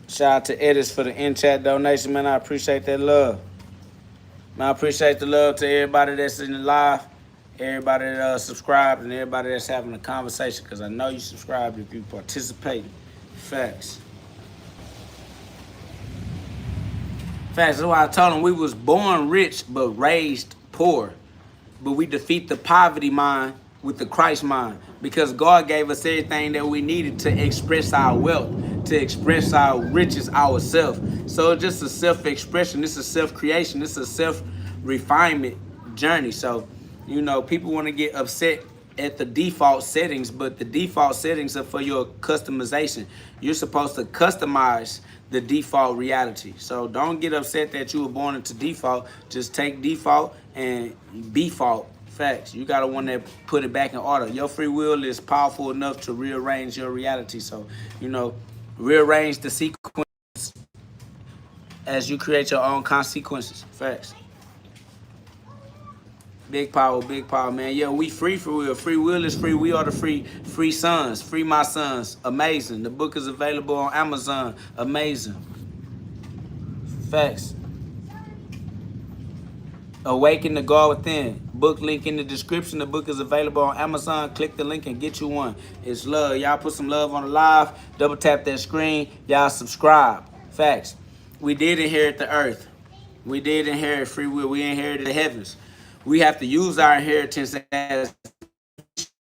shout out to Edis for the in-chat donation, man. I appreciate that love. Man, I appreciate the love to everybody that's in the live, everybody that subscribed, and everybody that's having a conversation, because I know you subscribed if you participate. Facts. Facts. That's why I told them we was born rich but raised poor. But we defeat the poverty mind with the Christ mind, because God gave us everything that we needed to express our wealth, to express our riches ourselves. So it's just a self-expression. It's a self-creation. It's a self-refinement journey. So, you know, people want to get upset at the default settings, but the default settings are for your customization. You're supposed to customize the default reality. So don't get upset that you were born into default. Just take default and default. Facts. You gotta want to put it back in order. Your free will is powerful enough to rearrange your reality. So, you know, rearrange the sequence as you create your own consequences. Facts. Big power, man. Yeah, we free for real. Free will is free. We are the free sons. Free my sons. Amazing. The book is available on Amazon. Amazing. Facts. Awaken the God Within. Book link in the description. The book is available on Amazon. Click the link and get you one. It's love. Y'all put some love on the live. Double tap that screen. Y'all subscribe. Facts. We did inherit the earth. We did inherit free will. We inherited the heavens. We have to use our inheritance as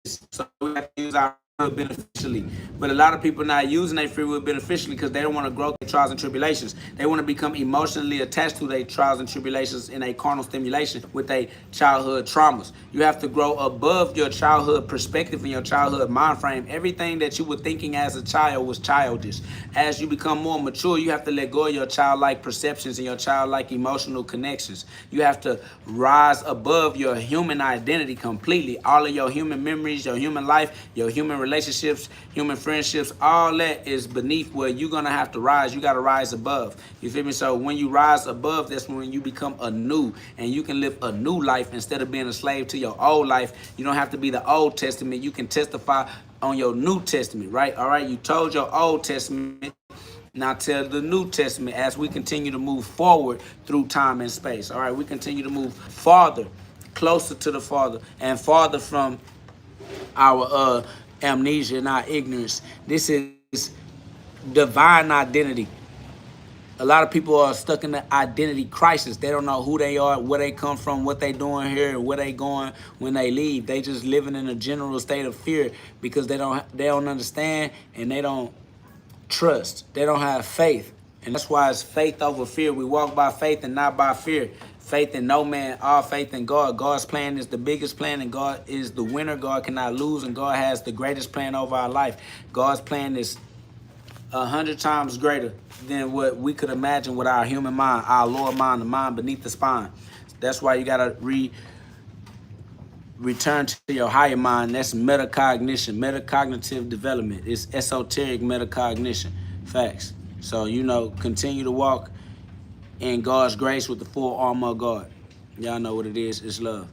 so we have to use our free will beneficially. But a lot of people not using their free will beneficially because they don't want to grow their trials and tribulations. They want to become emotionally attached to their trials and tribulations in a carnal stimulation with their childhood traumas. You have to grow above your childhood perspective and your childhood mind frame. Everything that you were thinking as a child was childish. As you become more mature, you have to let go of your childlike perceptions and your childlike emotional connections. You have to rise above your human identity completely. All of your human memories, your human life, your human relationships, human friendships, all that is beneath where you're going to have to rise. You got to rise above. You feel me? So when you rise above, that's when you become anew and you can live a new life instead of being a slave to your old life. You don't have to be the Old Testament. You can testify on your New Testament, right? All right. You told your Old Testament. Now tell the New Testament as we continue to move forward through time and space. All right. We continue to move farther, closer to the Father and farther from our amnesia and our ignorance. This is divine identity. A lot of people are stuck in the identity crisis. They don't know who they are, where they come from, what they doing here, and where they going when they leave. They just living in a general state of fear because they don't understand and they don't trust. They don't have faith. And that's why it's faith over fear. We walk by faith and not by fear. Faith in no man, all faith in God. God's plan is the biggest plan and God is the winner. God cannot lose and God has the greatest plan over our life. God's plan is 100 times greater than what we could imagine with our human mind, our lower mind, the mind beneath the spine. That's why you got to return to your higher mind. That's metacognition, metacognitive development. It's esoteric metacognition. Facts. So, continue to walk in God's grace with the full armor of God. Y'all know what it is. It's love.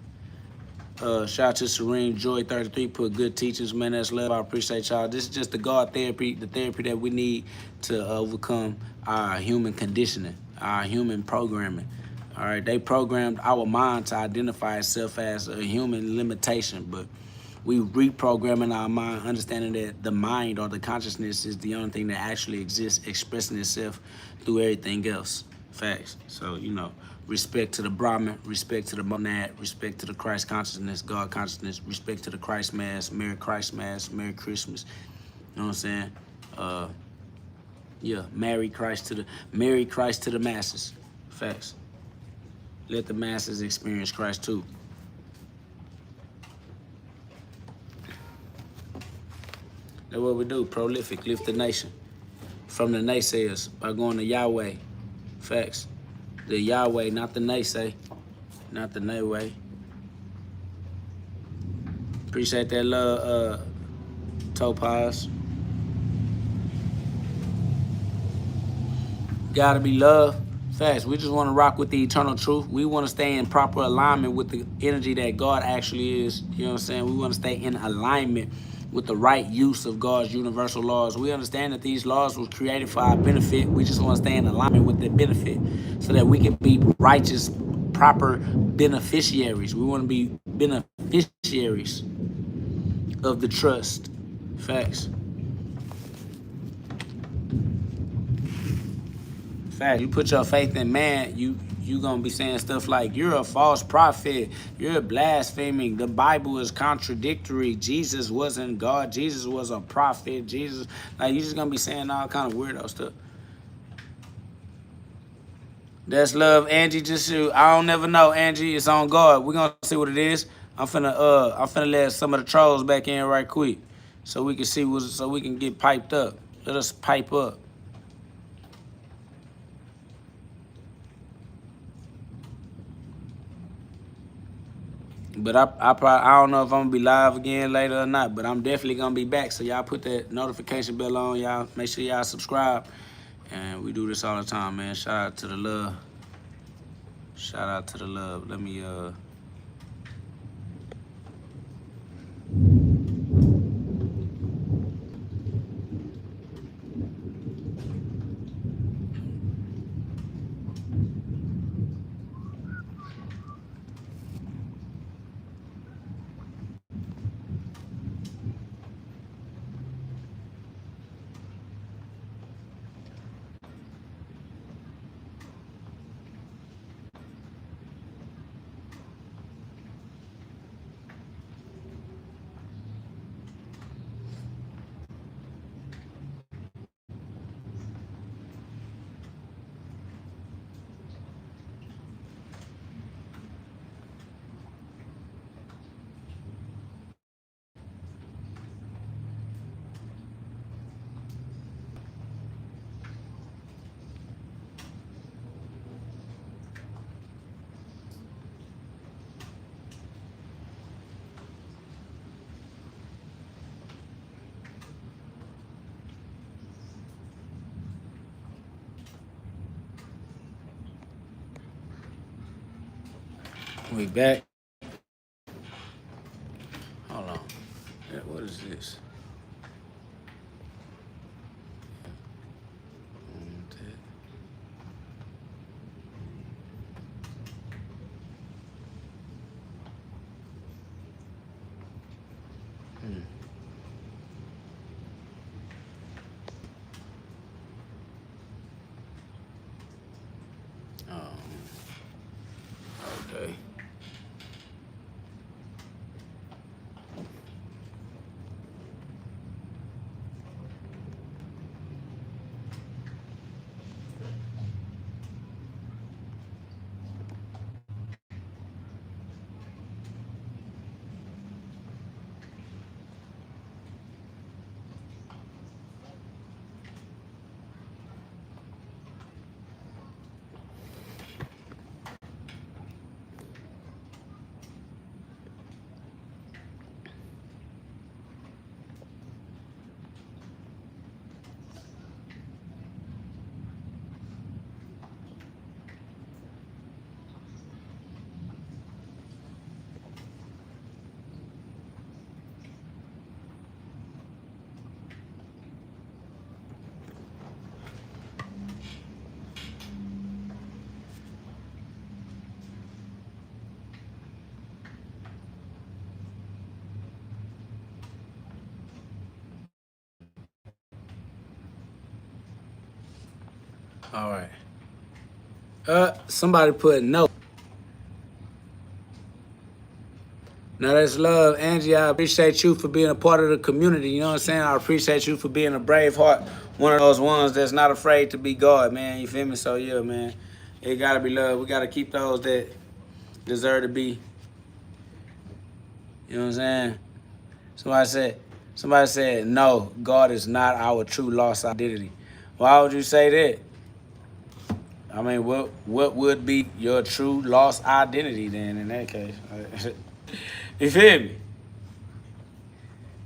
Shout out to Serene Joy 33, put good teachings, man. That's love. I appreciate y'all. This is just the GhODTherapy, the therapy that we need to overcome our human conditioning, our human programming. All right, they programmed our mind to identify itself as a human limitation, but we reprogramming our mind, understanding that the mind or the consciousness is the only thing that actually exists, expressing itself through everything else. Facts. So, respect to the Brahman, respect to the monad, respect to the Christ consciousness, God consciousness, respect to the Christ Mass, Merry Christ Mass, Merry Christmas. You know what I'm saying? Merry Christ to the masses. Facts. Let the masses experience Christ too. That's what we do. Prolific, lift the nation from the naysayers by going to Yahweh. Facts. The Yahweh, not the naysay, not the nayway. Appreciate that love, Topaz. Gotta be love. Facts. We just want to rock with the eternal truth. We want to stay in proper alignment with the energy that God actually is. You know what I'm saying? We want to stay in alignment with the right use of God's universal laws. We understand that these laws were created for our benefit. We just want to stay in alignment with the benefit so that we can be righteous, proper beneficiaries. We want to be beneficiaries of the trust. Facts. Fact. You put your faith in man, you gonna be saying stuff like, you're a false prophet, you're blaspheming, the Bible is contradictory, Jesus wasn't God, Jesus was a prophet, Jesus, like, you just gonna be saying all kind of weirdo stuff. That's love, Angie. Just shoot. I don't never know, Angie. It's on God. We're gonna see what it is. I'm finna let some of the trolls back in right quick, so we can see so we can get piped up. Let us pipe up. But I don't know if I'm gonna be live again later or not, but I'm definitely gonna be back. So y'all put that notification bell on, y'all. Make sure y'all subscribe. And we do this all the time, man. Shout out to the love. Shout out to the love. Let me We back. Hold on. What is this? Okay. All right. Somebody put no. Now that's love. Angie, I appreciate you for being a part of the community. You know what I'm saying? I appreciate you for being a brave heart. One of those ones that's not afraid to be God, man. You feel me? So yeah, man. It gotta be love. We gotta keep those that deserve to be. You know what I'm saying? Somebody said, no, God is not our true lost identity. Why would you say that? I mean, what would be your true lost identity then in that case? You feel me?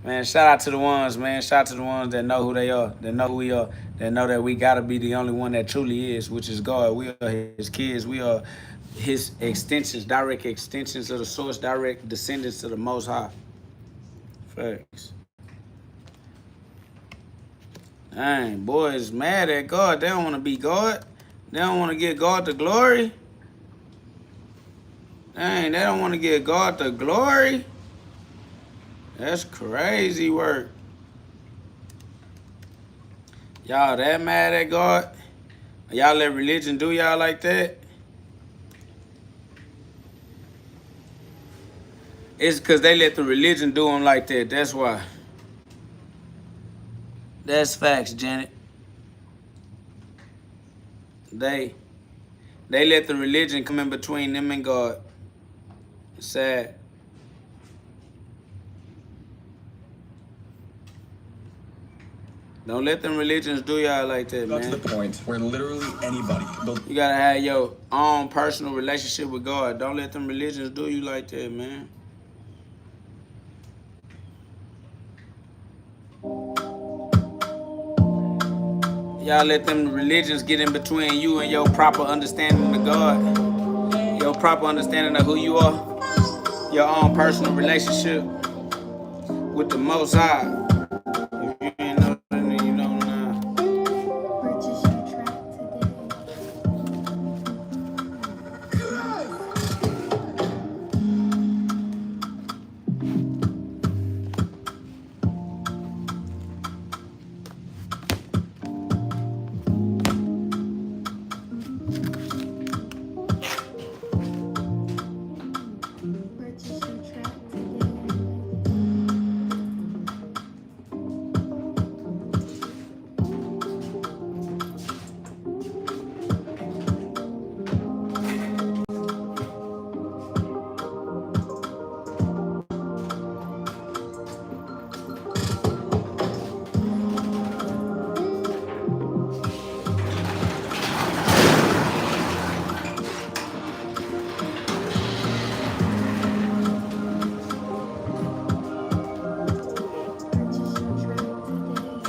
Man, shout out to the ones, man. Shout out to the ones that know who they are, that know who we are, that know that we gotta be the only one that truly is, which is God. We are his kids. We are his extensions, direct extensions of the source, direct descendants of the Most High. Facts. Dang, boys mad at God. They don't want to be God. They don't want to give God the glory. Dang, they don't want to give God the glory. That's crazy work. Y'all that mad at God? Y'all let religion do y'all like that? It's because they let the religion do them like that. That's why. That's facts, Janet. They let the religion come in between them and God. It's sad. Don't let them religions do y'all like that, man. Got to the point where literally anybody can build. You gotta have your own personal relationship with God. Don't let them religions do you like that, man. Y'all let them religions get in between you and your proper understanding of God. Your proper understanding of who you are. Your own personal relationship with the Most High. If you ain't know, then you know now.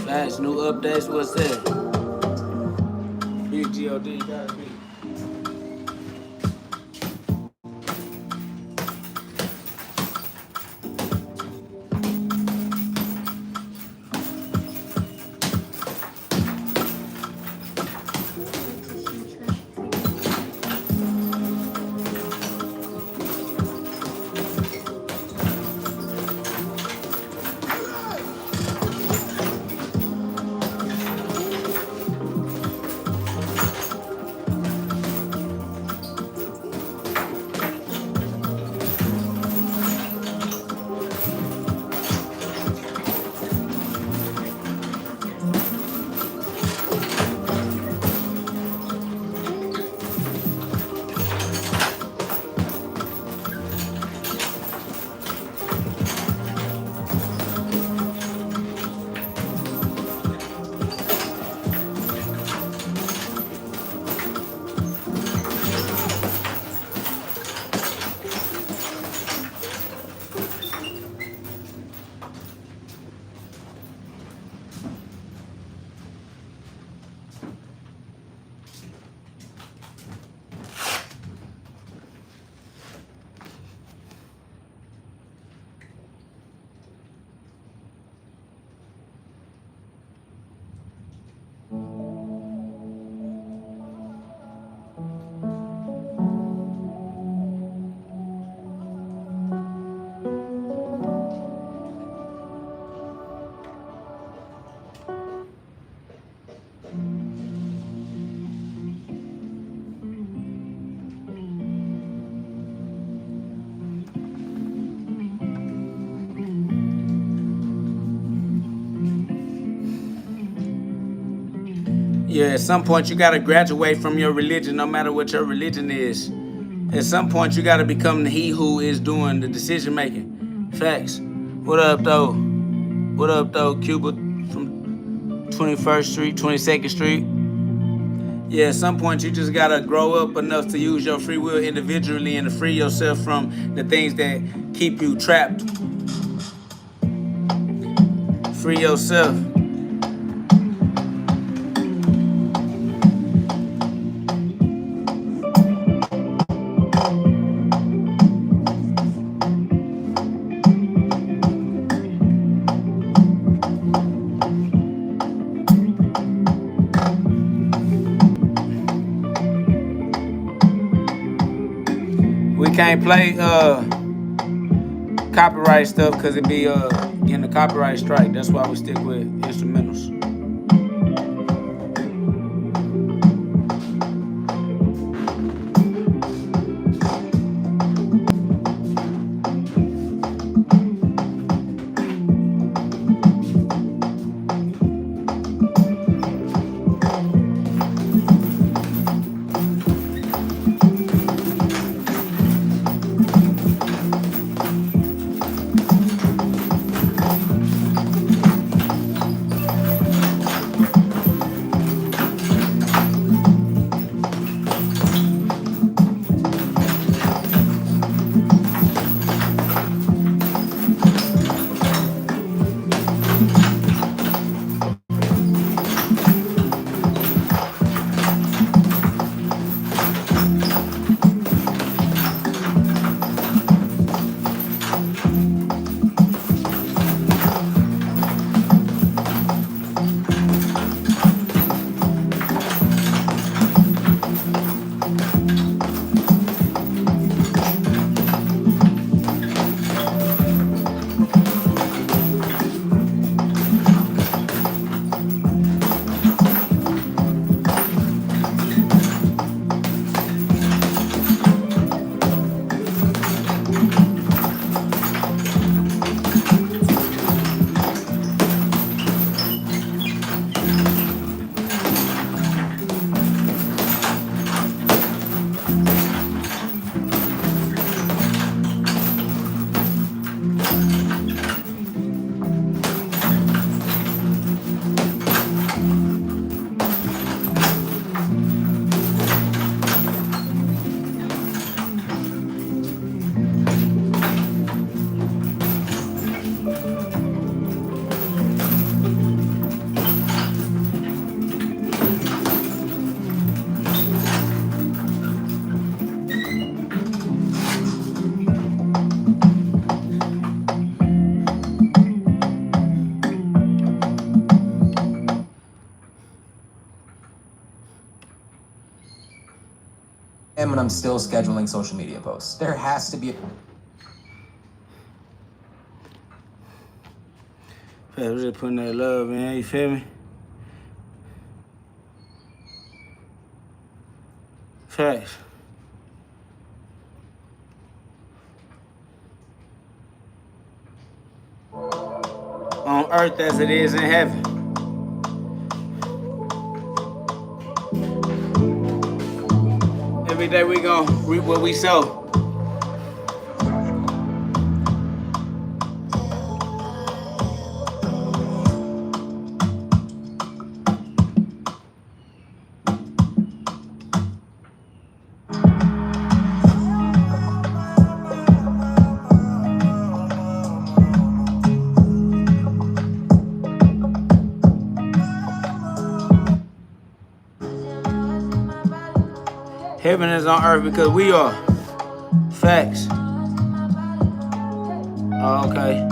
Facts, new updates, what's that? Big GhOD, gotta be. Yeah, at some point you gotta graduate from your religion, no matter what your religion is. At some point you gotta become the he who is doing the decision making. Facts. What up though? What up though, Cuba from 21st Street, 22nd Street? Yeah, at some point you just gotta grow up enough to use your free will individually and to free yourself from the things that keep you trapped. Free yourself. We can't play copyright stuff because it be getting a copyright strike. That's why we stick with instrumentals. And I'm still scheduling social media posts. There has to be We're just putting that love in, you feel me? Facts. On earth as it is in heaven. Every day we gon' reap what we sow. Heaven is on earth because we are. Facts. Oh, okay.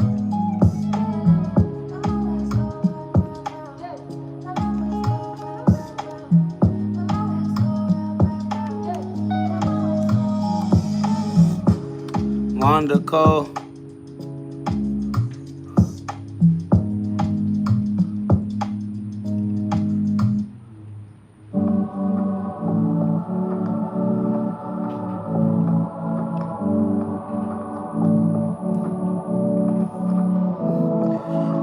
Wanda Cole.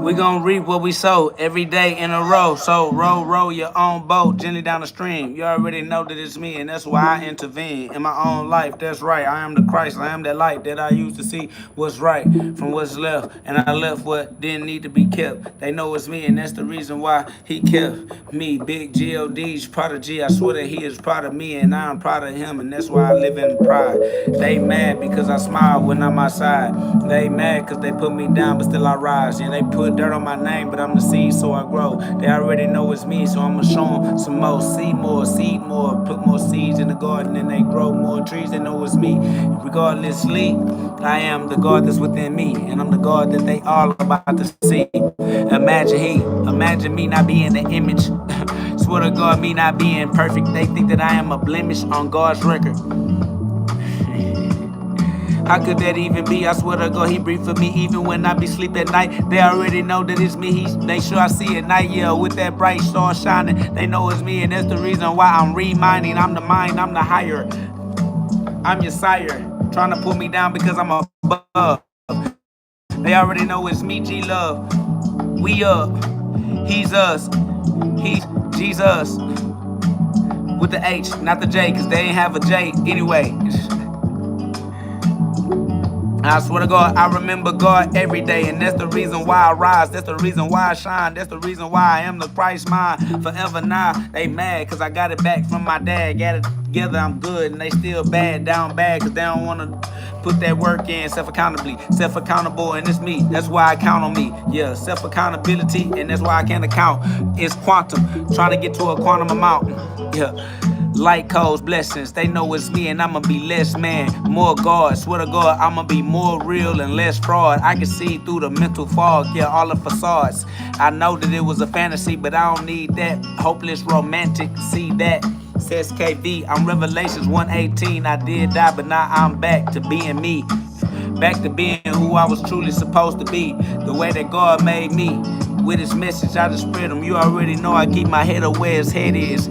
We gon' reap what we sow every day in a row. So row your own boat gently down the stream. You already know that it's me, and that's why I intervene in my own life. That's right, I am the Christ. I am that light that I used to see what's right from what's left, and I left what didn't need to be kept. They know it's me, and that's the reason why he kept me. Big GhOD's prodigy. I swear that he is proud of me, and I'm proud of him, and that's why I live in pride. They mad because I smile when I'm outside. They mad because they put me down, but still I rise. Yeah, they put dirt on my name, but I'm the seed, so I grow. They already know it's me, so I'ma show them some more. Seed more, put more seeds in the garden, and they grow more trees. They know it's me. Regardlessly, I am the God that's within me, and I'm the God that they all about to see. Imagine me not being the image. Swear to God, me not being perfect. They think that I am a blemish on God's record. How could that even be? I swear to God, he breathe for me even when I be sleep at night. They already know that it's me. They sure I see at night, yeah, with that bright star shining. They know it's me, and that's the reason why I'm reminding. I'm the mind, I'm the higher. I'm your sire, trying to pull me down because I'm above. They already know it's me, G-Love. We up, he's us, he's Jesus. With the H, not the J, cause they ain't have a J anyway. I swear to God, I remember God every day, and that's the reason why I rise, that's the reason why I shine, that's the reason why I am the Christ mine forever now. They mad cause I got it back from my dad, got it together, I'm good, and they still down bad cause they don't want to put that work in, self-accountable, and it's me, that's why I count on me. Yeah, self-accountability, and that's why I can't account. It's quantum, trying to get to a quantum amount. Yeah. Light codes, blessings, they know it's me, and I'ma be less man, more God. Swear to God, I'ma be more real and less fraud. I can see through the mental fog, yeah, all the facades. I know that it was a fantasy, but I don't need that hopeless romantic. See that? Says KV, I'm Revelations 1:18. I did die, but now I'm back to being me. Back to being who I was truly supposed to be. The way that God made me. With his message, I just spread them. You already know I keep my head up where his head is.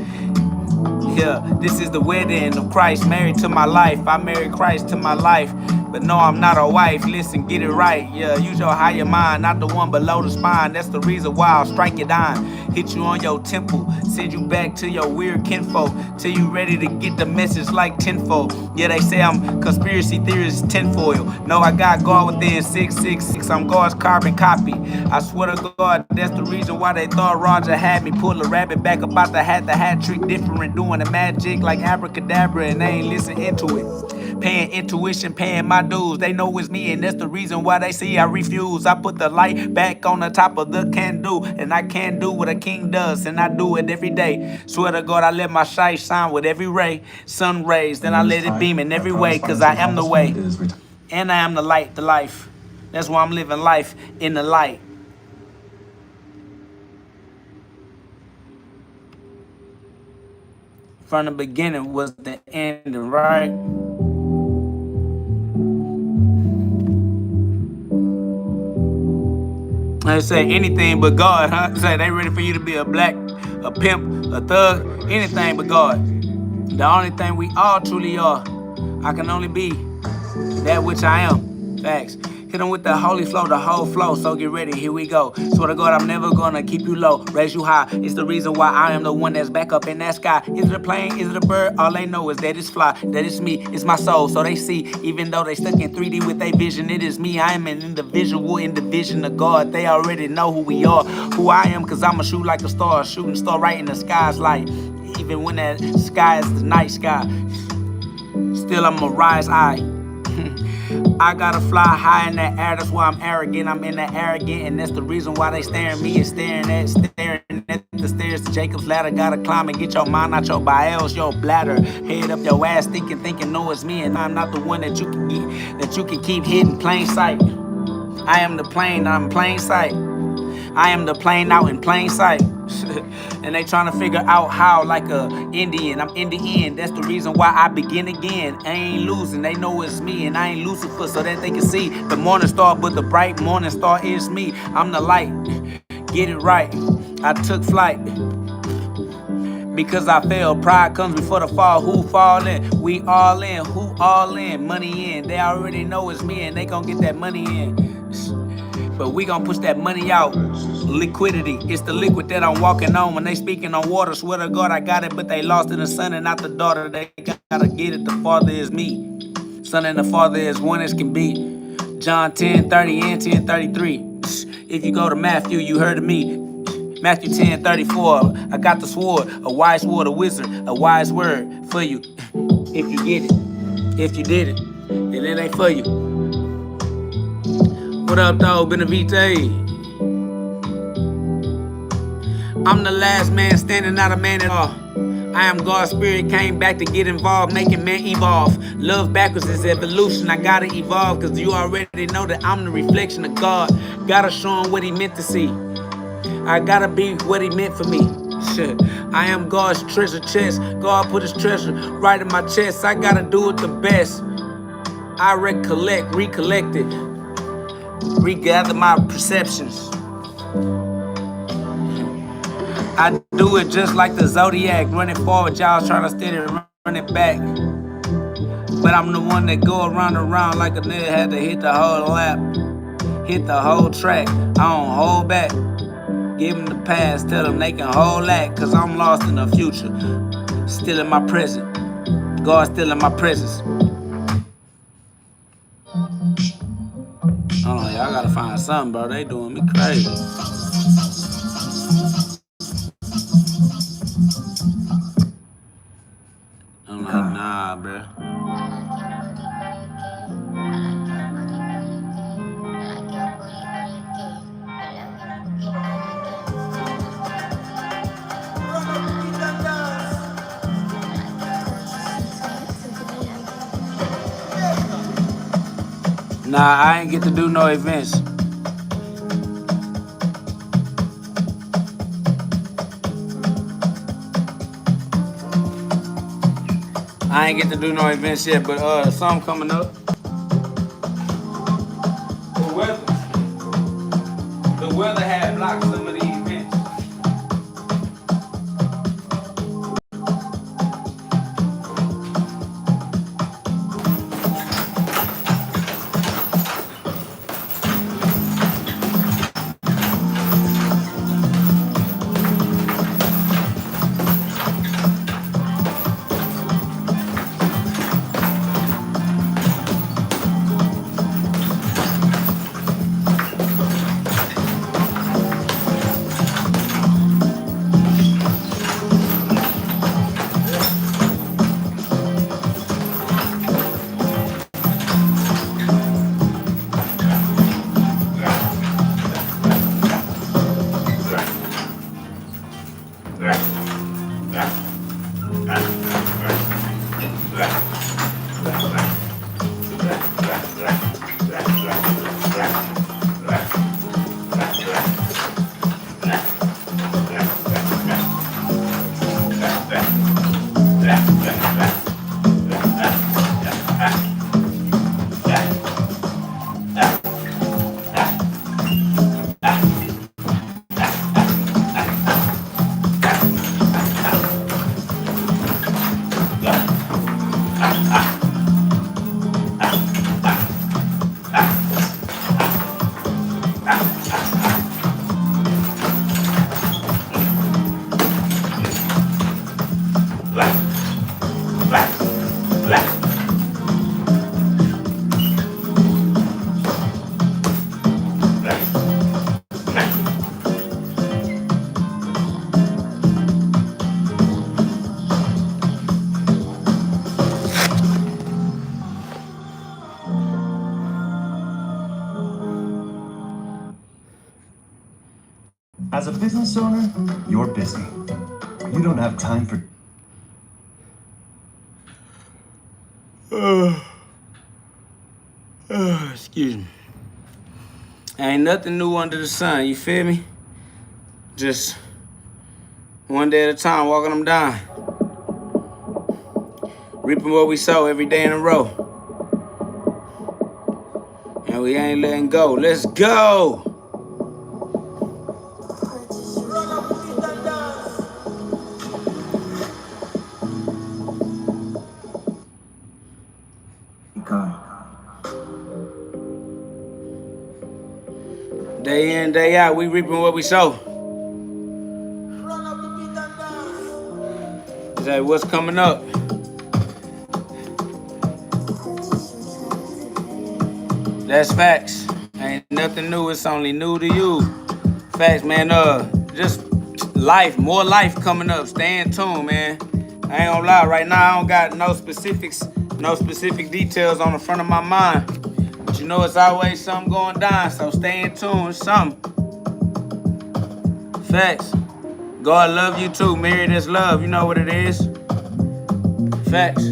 Yeah, this is the wedding of Christ, married to my life. I married Christ to my life, but no, I'm not a wife. Listen, get it right. Yeah, use your higher mind, not the one below the spine. That's the reason why I'll strike it down. Hit you on your temple, send you back to your weird kinfolk, till you ready to get the message like tenfold. Yeah, they say I'm conspiracy theorist tinfoil. No, I got God within 666. I'm God's carbon copy. I swear to God, that's the reason why they thought Roger had me pull a rabbit back about the hat trick different, doing the magic like abracadabra, and they ain't listen into it. Paying intuition, paying my dues. They know it's me, and that's the reason why they see I refuse. I put the light back on the top of the can do, and I can do what a king does, and I do it every day. Swear to God, I let my shine shine with every ray. Sun rays, then I let it beam in every way, cause I am the way. And I am the light, the life. That's why I'm living life in the light. From the beginning was the ending, right? They say anything but God, huh? Say they ready for you to be a black, a pimp, a thug, anything but God. The only thing we all truly are. I can only be that which I am. Facts. Hit them with the holy flow, the whole flow. So get ready, here we go. Swear to God, I'm never gonna keep you low, raise you high. It's the reason why I am the one that's back up in that sky. Is it a plane? Is it a bird? All they know is that it's fly, that it's me, it's my soul. So they see, even though they stuck in 3D with their vision, it is me. I am an individual in the vision of God. They already know who we are, who I am, cause I'ma shoot like a star, a shooting star right in the sky's light. Even when that sky is the night sky, still I'ma rise high. I gotta fly high in that air, that's why I'm arrogant. I'm in that arrogant, and that's the reason why they staring me and staring at the stairs to Jacob's ladder. Gotta climb and get your mind out your bowels, your bladder. Head up your ass, thinking, no, it's me, and I'm not the one that you can keep hitting plain sight. I am the plane, I'm plain sight. I am the plane out in plain sight. And they trying to figure out how, like a Indian. I'm in the end. That's the reason why I begin again. I ain't losing. They know it's me, and I ain't Lucifer, so that they can see the morning star. But the bright morning star is me. I'm the light. Get it right. I took flight. Because I fell. Pride comes before the fall. Who fall in? We all in. Who all in? Money in. They already know it's me, and they gonna get that money in. but we gon' push that money out. Liquidity, it's the liquid that I'm walking on. When they speaking on water, swear to God I got it, but they lost in the son and not the daughter. They gotta get it, the father is me. Son and the father is one as can be. John 10:30 and 10:33. If you go to Matthew, you heard of me. Matthew 10:34. I got the sword, a wise sword, a wizard, a wise word for you. If you get it, if you did it, then it ain't for you. What up, dog? Benavite. I'm the last man standing, not a man at all. I am God's spirit, came back to get involved, making man evolve. Love backwards is evolution, I gotta evolve, cause you already know that I'm the reflection of God. Gotta show him what he meant to see. I gotta be what he meant for me. Shit. I am God's treasure chest. God put his treasure right in my chest. I gotta do it the best. I recollect it, regather my perceptions. I do it just like the Zodiac, running forward, y'all trying to steady run it back. But I'm the one that go around like a nigga had to hit the whole lap, hit the whole track. I don't hold back. Give them the past, tell them they can hold that, cause I'm lost in the future, still in my present. God still in my presence. Oh, y'all gotta find something, bro. They doing me crazy. I'm like, nah, bro. Nah, I ain't get to do no events. I ain't get to do no events yet, but something coming up. The weather had blocked some of the events. As a business owner, you're busy. You don't have time for... Excuse me. Ain't nothing new under the sun, you feel me? Just one day at a time, walking them down. Reaping what we sow every day in a row. And we ain't letting go. Let's go! Day in, day out, we reaping what we sow. Say, what's coming up? That's facts. Ain't nothing new, it's only new to you. Facts, man. Just life, more life coming up. Stay in tune, man. I ain't gonna lie, right now I don't got no specific details on the front of my mind. But you know it's always something going down, so stay in tune, it's something. Facts. God love you too. Married is love, you know what it is. Facts.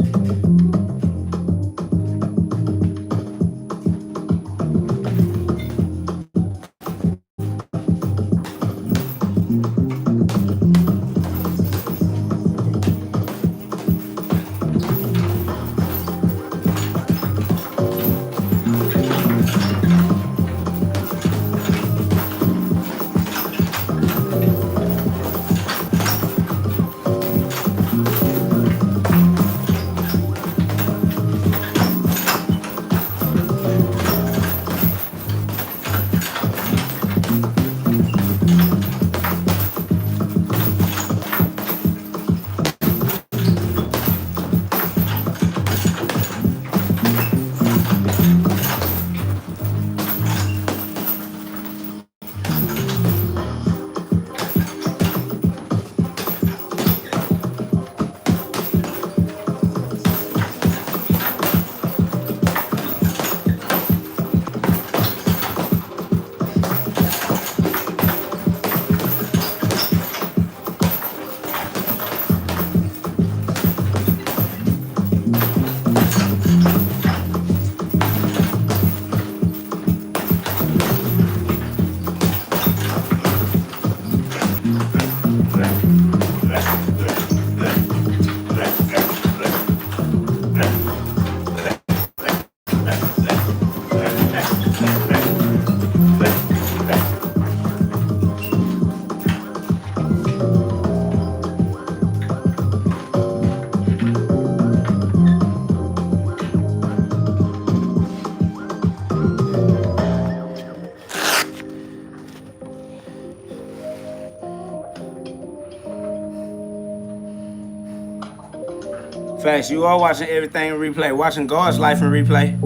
Facts, you are watching everything in replay. Watching God's life in replay.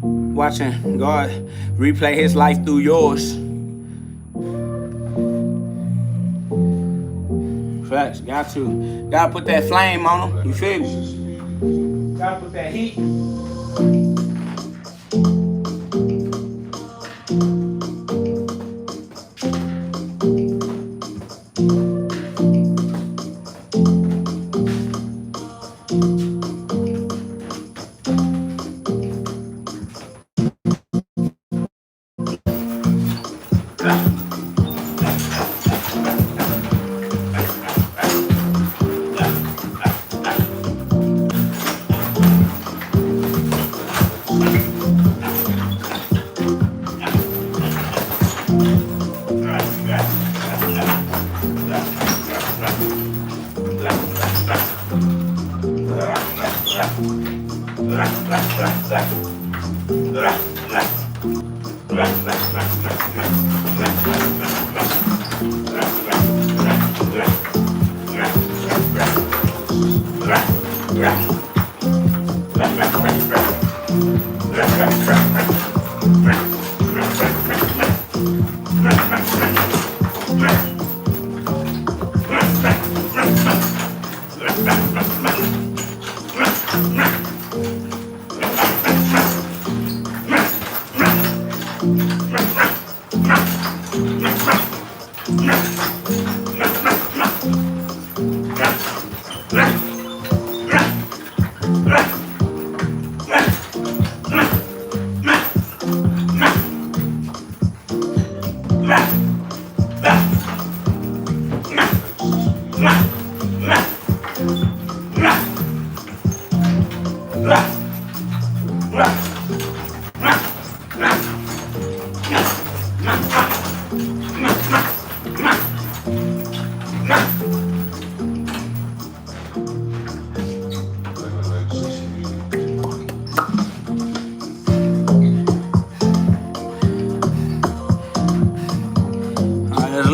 Watching God replay his life through yours. Facts, gotta put that flame on them. You feel me? Gotta put that heat.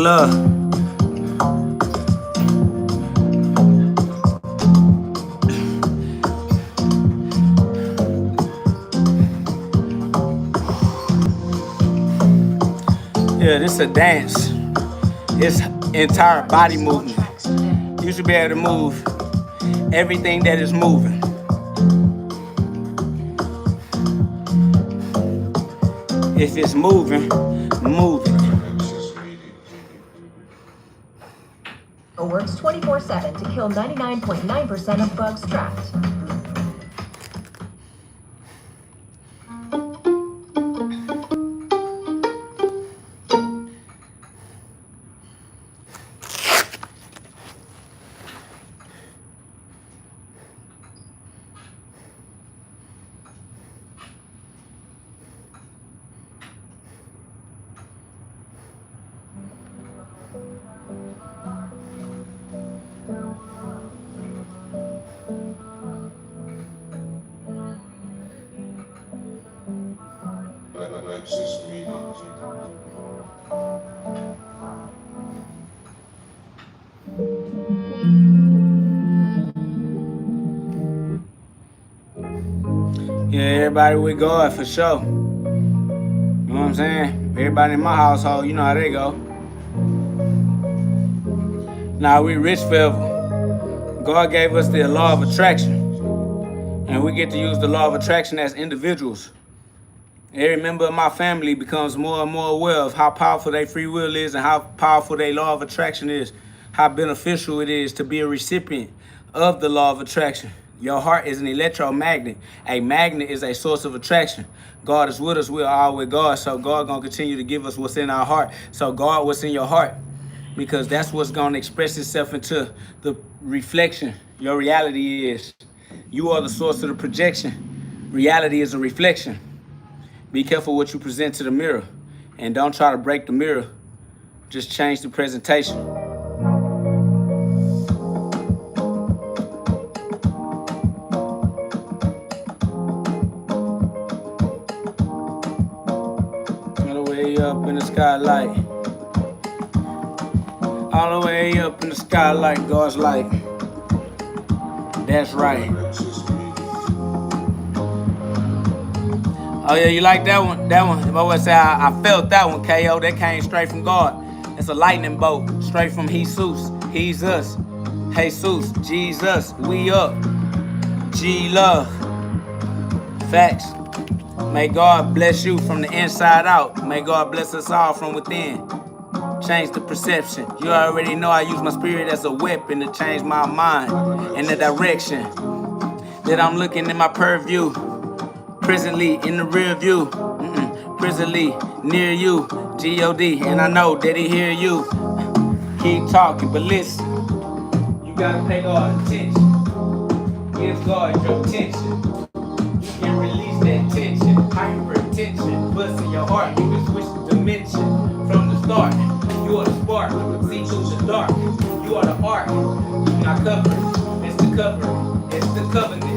love. Yeah, this is a dance. It's entire body movement. You should be able to move everything that is moving. If it's moving, move it. It works 24/7 to kill 99.9% of bugs trapped. Yeah, everybody with God for sure. You know what I'm saying? Everybody in my household, you know how they go. Now we rich forever. God gave us the law of attraction. And we get to use the law of attraction as individuals. Every member of my family becomes more and more aware of how powerful their free will is and how powerful their law of attraction is. How beneficial it is to be a recipient of the law of attraction. Your heart is an electromagnet. A magnet is a source of attraction. God is with us. We are all with God. So God gonna continue to give us what's in our heart. So guard what's in your heart, because that's what's gonna express itself into the reflection. Your reality is. You are the source of the projection. Reality is a reflection. Be careful what you present to the mirror. And don't try to break the mirror. Just change the presentation. All the way up in the skylight. All the way up in the skylight, God's light. That's right. Oh yeah, you like that one? That one. If I would say I felt that one, KO. That came straight from God. It's a lightning bolt, straight from Jesus. He's us. Jesus, Jesus, we up. G love. Facts. May God bless you from the inside out. May God bless us all from within. Change the perception. You already know I use my spirit as a weapon to change my mind and the direction that I'm looking in my purview. Presently in the rear view. Presently near you. GhOD. And I know that he hear you. Keep talking, but listen. You gotta pay God attention. Give God your attention. You can release that tension. Hypertension. Bust in your heart. You can switch the dimension from the start. You are the spark. See through the dark. You are the ark. You not covered. It's the cover. It's the covenant.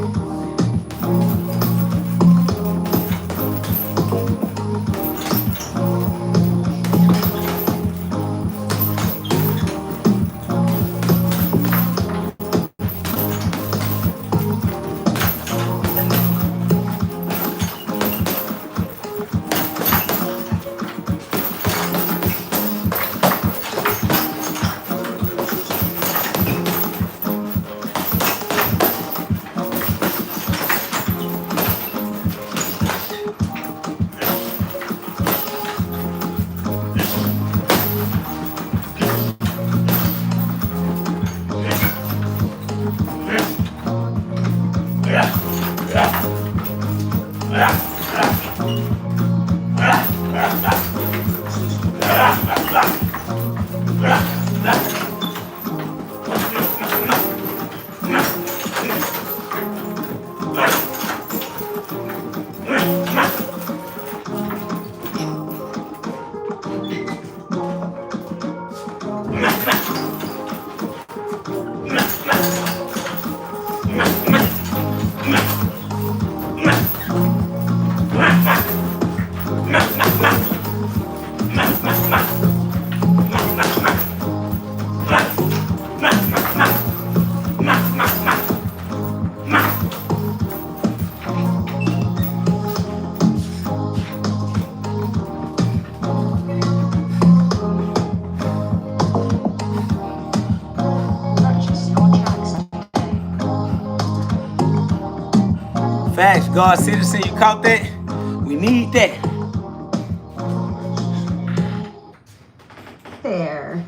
Facts, God citizen, you caught that? We need that. There.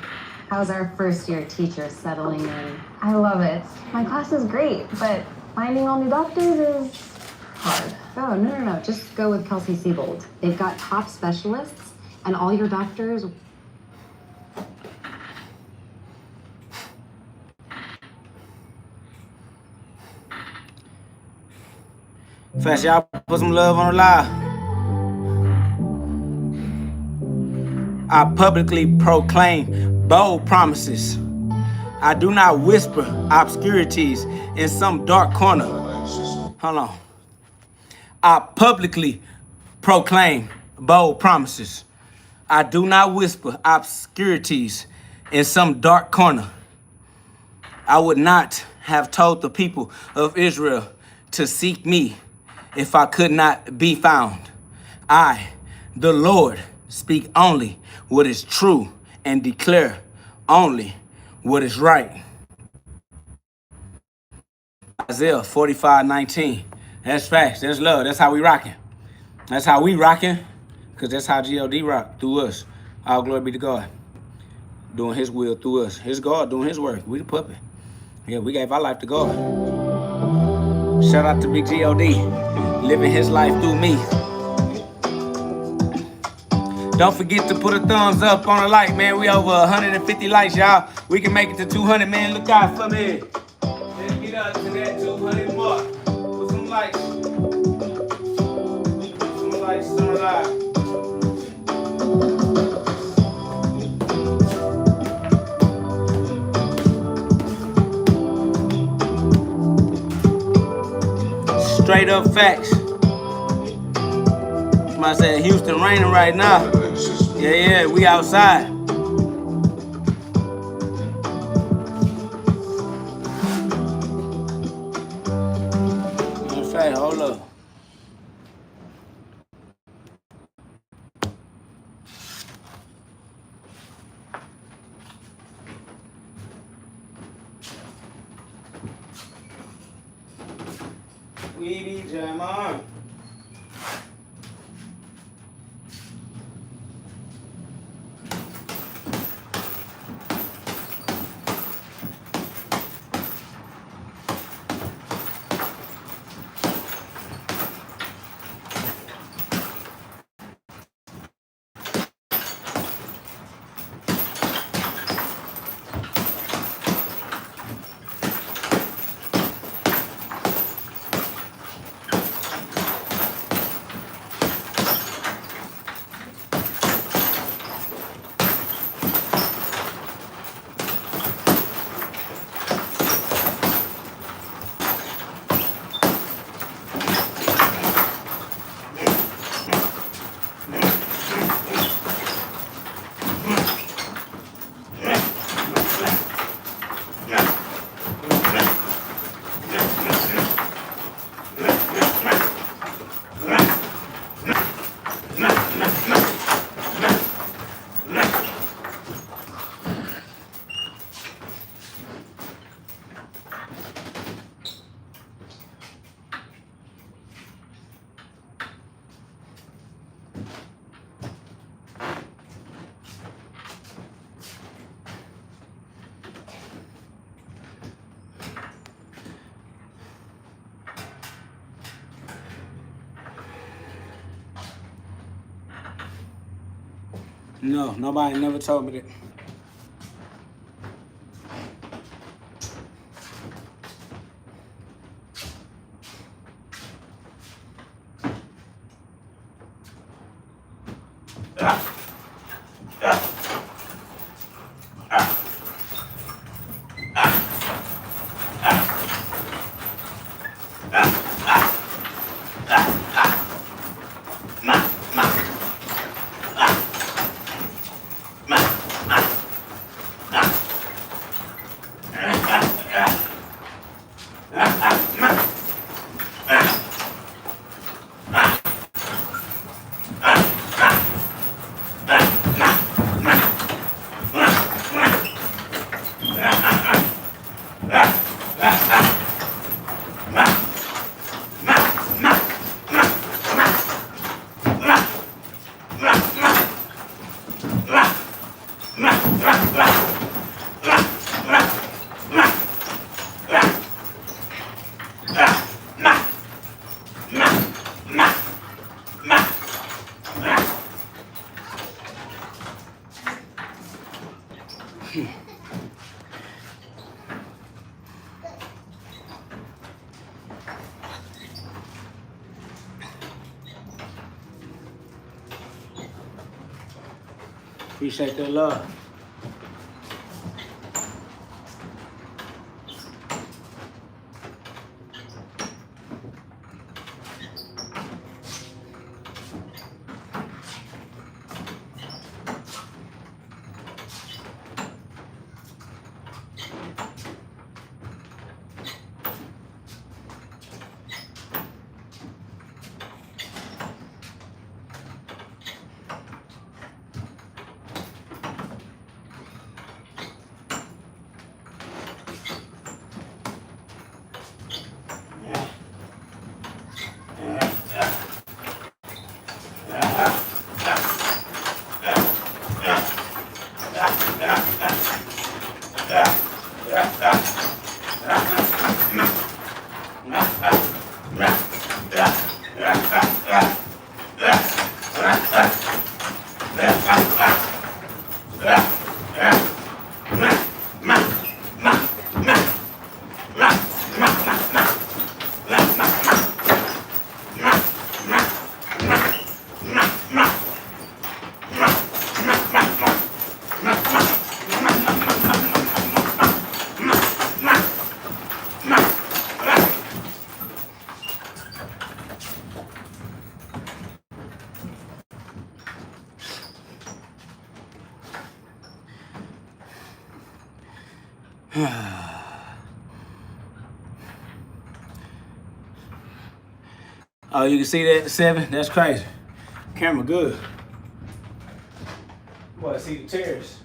How's our first year teacher settling in? I love it. My class is great, but finding all new doctors is hard. Oh, no. Just go with Kelsey Siebold. They've got top specialists, and all your doctors. Fast, y'all put some love on the live. I publicly proclaim bold promises. I do not whisper obscurities in some dark corner. Hold on. I publicly proclaim bold promises. I do not whisper obscurities in some dark corner. I would not have told the people of Israel to seek me if I could not be found. I, the Lord, speak only what is true and declare only what is right. Isaiah 45:19. That's facts. That's love. That's how we rocking. That's how we rocking, because that's how GhOD rock through us. All glory be to God. Doing his will through us. His God doing his work. We the puppet. Yeah, we gave our life to God. Shout out to Big GhOD, living his life through me. Don't forget to put a thumbs up on the like, man. We over 150 likes, y'all. We can make it to 200, man. Look out for me. Let's get up to that 200 mark. Put some likes. Put some likes on the live. Straight up facts. Somebody said Houston raining right now. Yeah, we outside. Okay, hold up. Weedy jam on. No, nobody never told me that. Appreciate that love. Oh, you can see that 7? That's crazy. Camera good. Boy, see the tears.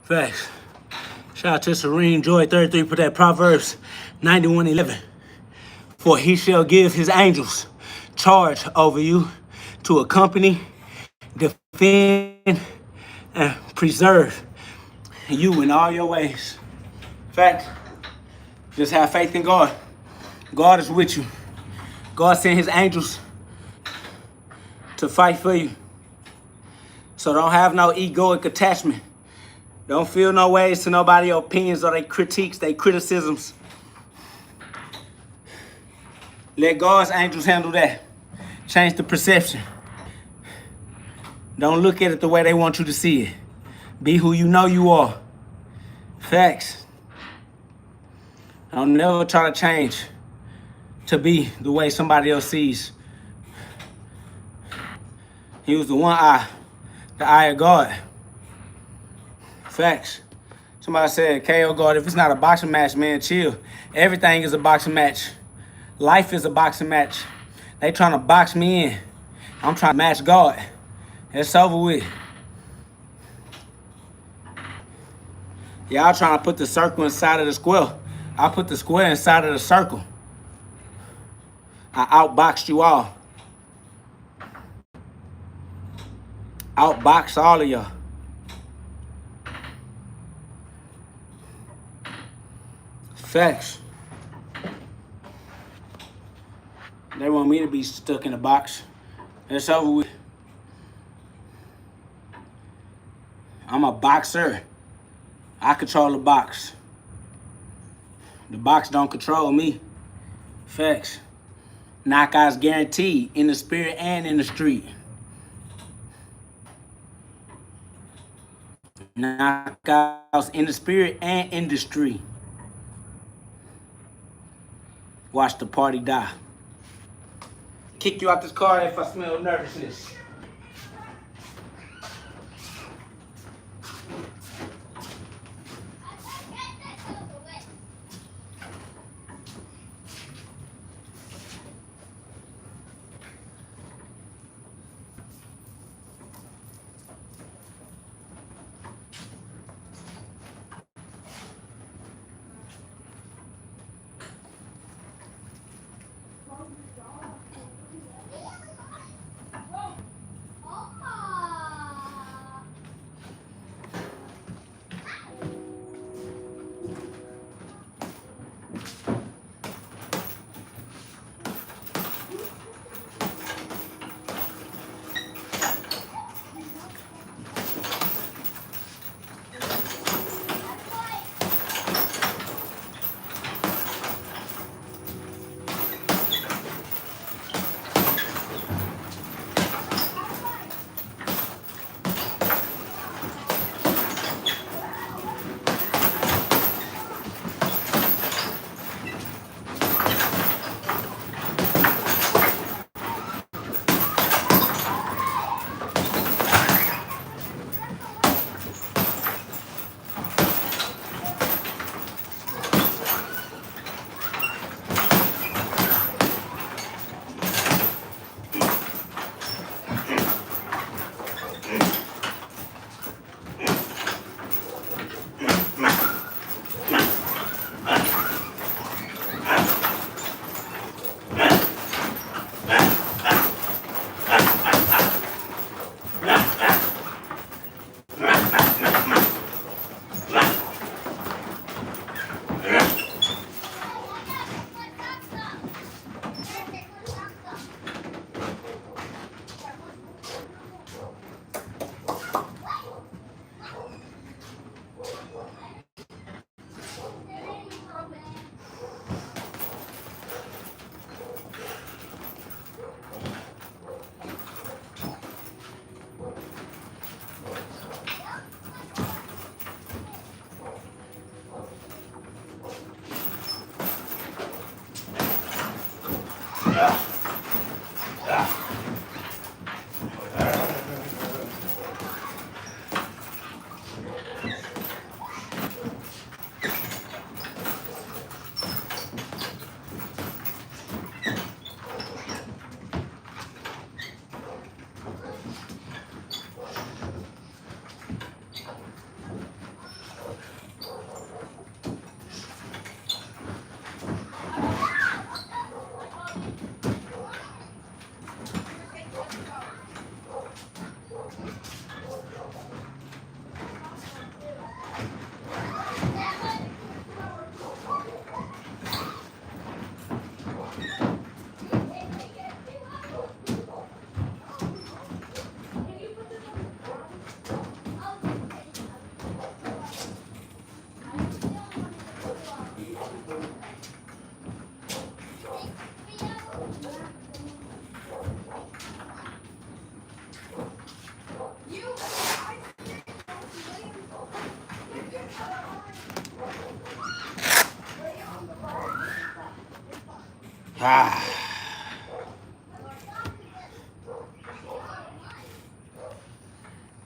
Facts. Shout out to Serene Joy 33 for that Proverbs 91:11. For he shall give his angels charge over you to accompany, defend, and preserve you in all your ways. Fact. Just have faith in God. God is with you. God sent his angels to fight for you. So don't have no egoic attachment. Don't feel no ways to nobody's opinions or their critiques, their criticisms. Let God's angels handle that. Change the perception. Don't look at it the way they want you to see it. Be who you know you are. Facts. Don't never try to change to be the way somebody else sees. He was the one eye, the eye of God. Facts. Somebody said, KO God, if it's not a boxing match, man, chill. Everything is a boxing match. Life is a boxing match. They trying to box me in. I'm trying to match God. It's over with. Y'all trying to put the circle inside of the square. I put the square inside of the circle. I outboxed you all. Outboxed all of y'all. Facts. They want me to be stuck in a box. It's over with. I'm a boxer. I control the box. The box don't control me. Facts. Knockouts guaranteed in the spirit and in the street. Knockouts in the spirit and in the street. Watch the party die. Kick you out this car if I smell nervousness.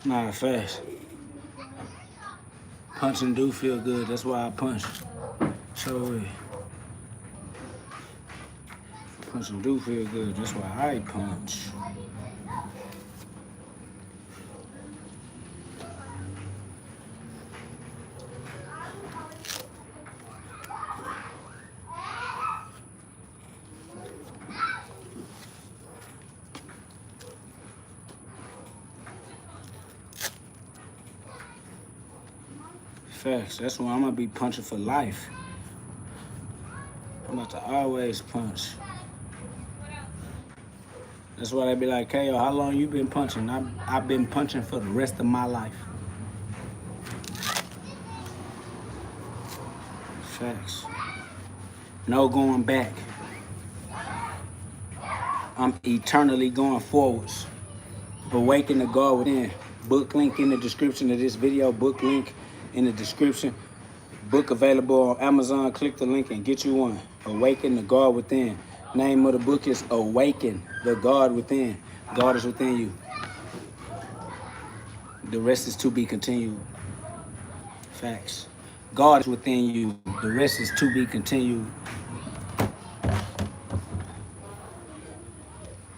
Nah, fast. Punching do feel good. That's why I punch. So punching do feel good. That's why I punch. Facts. That's why I'm gonna be punching for life. I'm about to always punch. That's why they be like, "Hey, how long you been punching?" I've been punching for the rest of my life. Facts. No going back. I'm eternally going forwards. Awaken the God within. Book link in the description of this video. Book link in the description. Book available on Amazon. Click the link and get you one. Awaken the God within. Name of the book is Awaken the God within. God is within you. The rest is to be continued. Facts. God is within you. The rest is to be continued.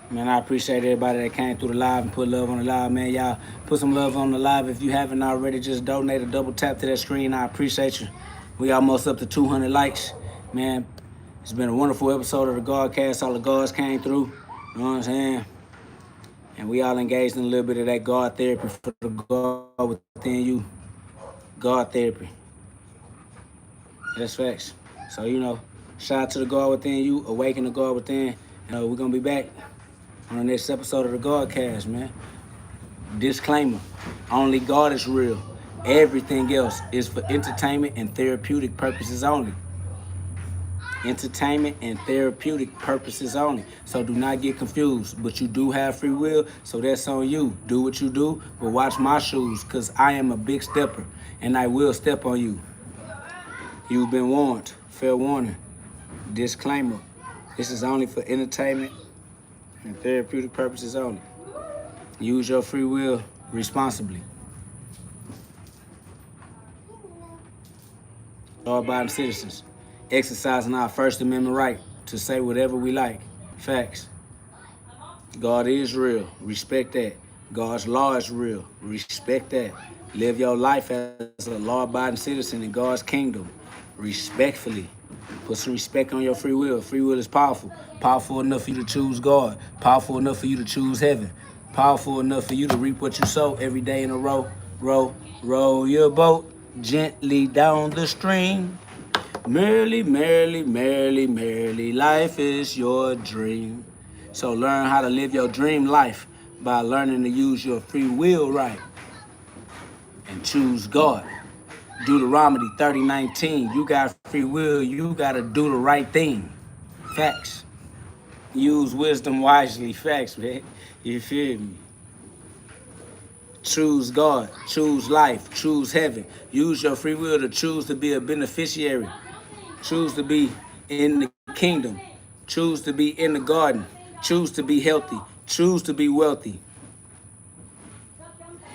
Man, I appreciate everybody that came through the live and put love on the live. Man, y'all put some love on the live. If you haven't already, just donate a double tap to that screen. I appreciate you. We almost up to 200 likes. Man, it's been a wonderful episode of the GhODCast. All the gods came through. You know what I'm saying? And we all engaged in a little bit of that God therapy for the God within you. God therapy. That's facts. So, shout out to the God within you. Awaken the God within. We're going to be back on the next episode of the GhODCast, man. Disclaimer, only God is real. Everything else is for entertainment and therapeutic purposes only. Entertainment and therapeutic purposes only. So do not get confused. But you do have free will, so that's on you. Do what you do, but watch my shoes, because I am a big stepper, and I will step on you. You've been warned. Fair warning. Disclaimer, this is only for entertainment and therapeutic purposes only. Use your free will responsibly. Law-abiding citizens, exercising our First Amendment right to say whatever we like. Facts. God is real. Respect that. God's law is real. Respect that. Live your life as a law-abiding citizen in God's kingdom. Respectfully. Put some respect on your free will. Free will is powerful. Powerful enough for you to choose God. Powerful enough for you to choose heaven. Powerful enough for you to reap what you sow every day in a row. Row your boat gently down the stream. Merrily, merrily, merrily, merrily, life is your dream. So learn how to live your dream life by learning to use your free will right and choose God. Deuteronomy 30:19, you got free will, you gotta do the right thing. Facts. Use wisdom wisely. Facts, man. You feel me? Choose God, choose life, choose heaven. Use your free will to choose to be a beneficiary. Choose to be in the kingdom. Choose to be in the garden. Choose to be healthy. Choose to be wealthy.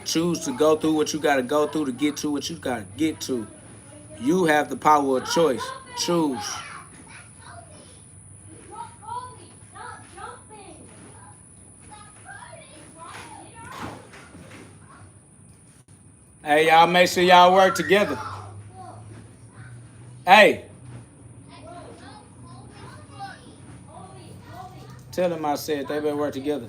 Choose to go through what you got to go through to get to what you got to get to. You have the power of choice. Choose. Hey, y'all, make sure y'all work together. Hey. Tell them I said they better work together.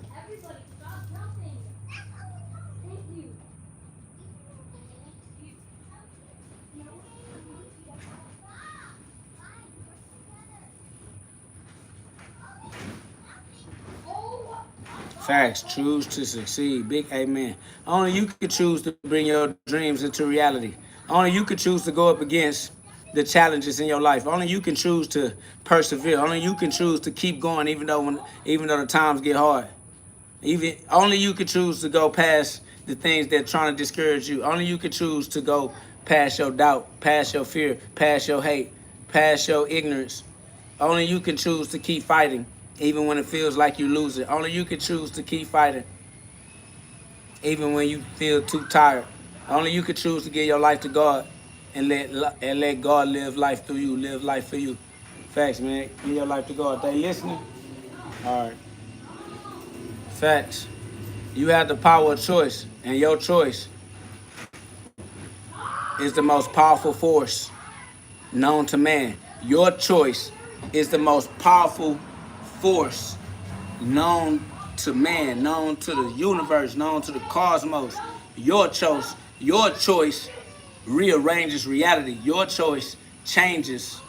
Facts. Choose to succeed. Big amen. Only you can choose to bring your dreams into reality. Only you can choose to go up against the challenges in your life. Only you can choose to persevere. Only you can choose to keep going even though the times get hard. Only you can choose to go past the things that are trying to discourage you. Only you can choose to go past your doubt, past your fear, past your hate, past your ignorance. Only you can choose to keep fighting even when it feels like you lose it. Only you can choose to keep fighting even when you feel too tired. Only you can choose to give your life to God and let God live life through you, live life for you. Facts, man. Give your life to God. They listening? All right. Facts. You have the power of choice, and your choice is the most powerful force known to man. Your choice is the most powerful force known to man, known to the universe, known to the cosmos. Your choice rearranges reality. Your choice changes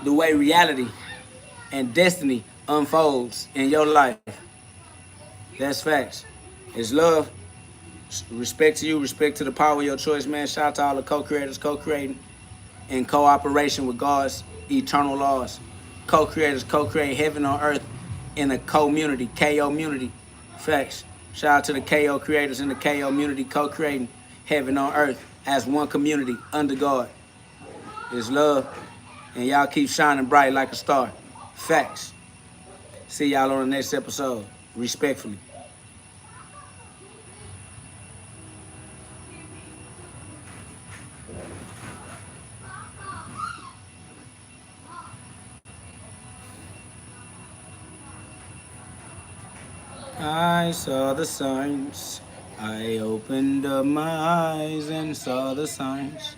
the way reality and destiny unfolds in your life. That's facts. It's love. Respect to you, respect to the power of your choice, man. Shout out to all the co-creators, co-creating in cooperation with God's eternal laws. Co-creators co-create heaven on earth in a community, KO-munity. Facts. Shout out to the KO creators in the KO community co-creating heaven on earth as one community under God. It's love. And y'all keep shining bright like a star. Facts. See y'all on the next episode. Respectfully. I saw the signs. I opened up my eyes and saw the signs.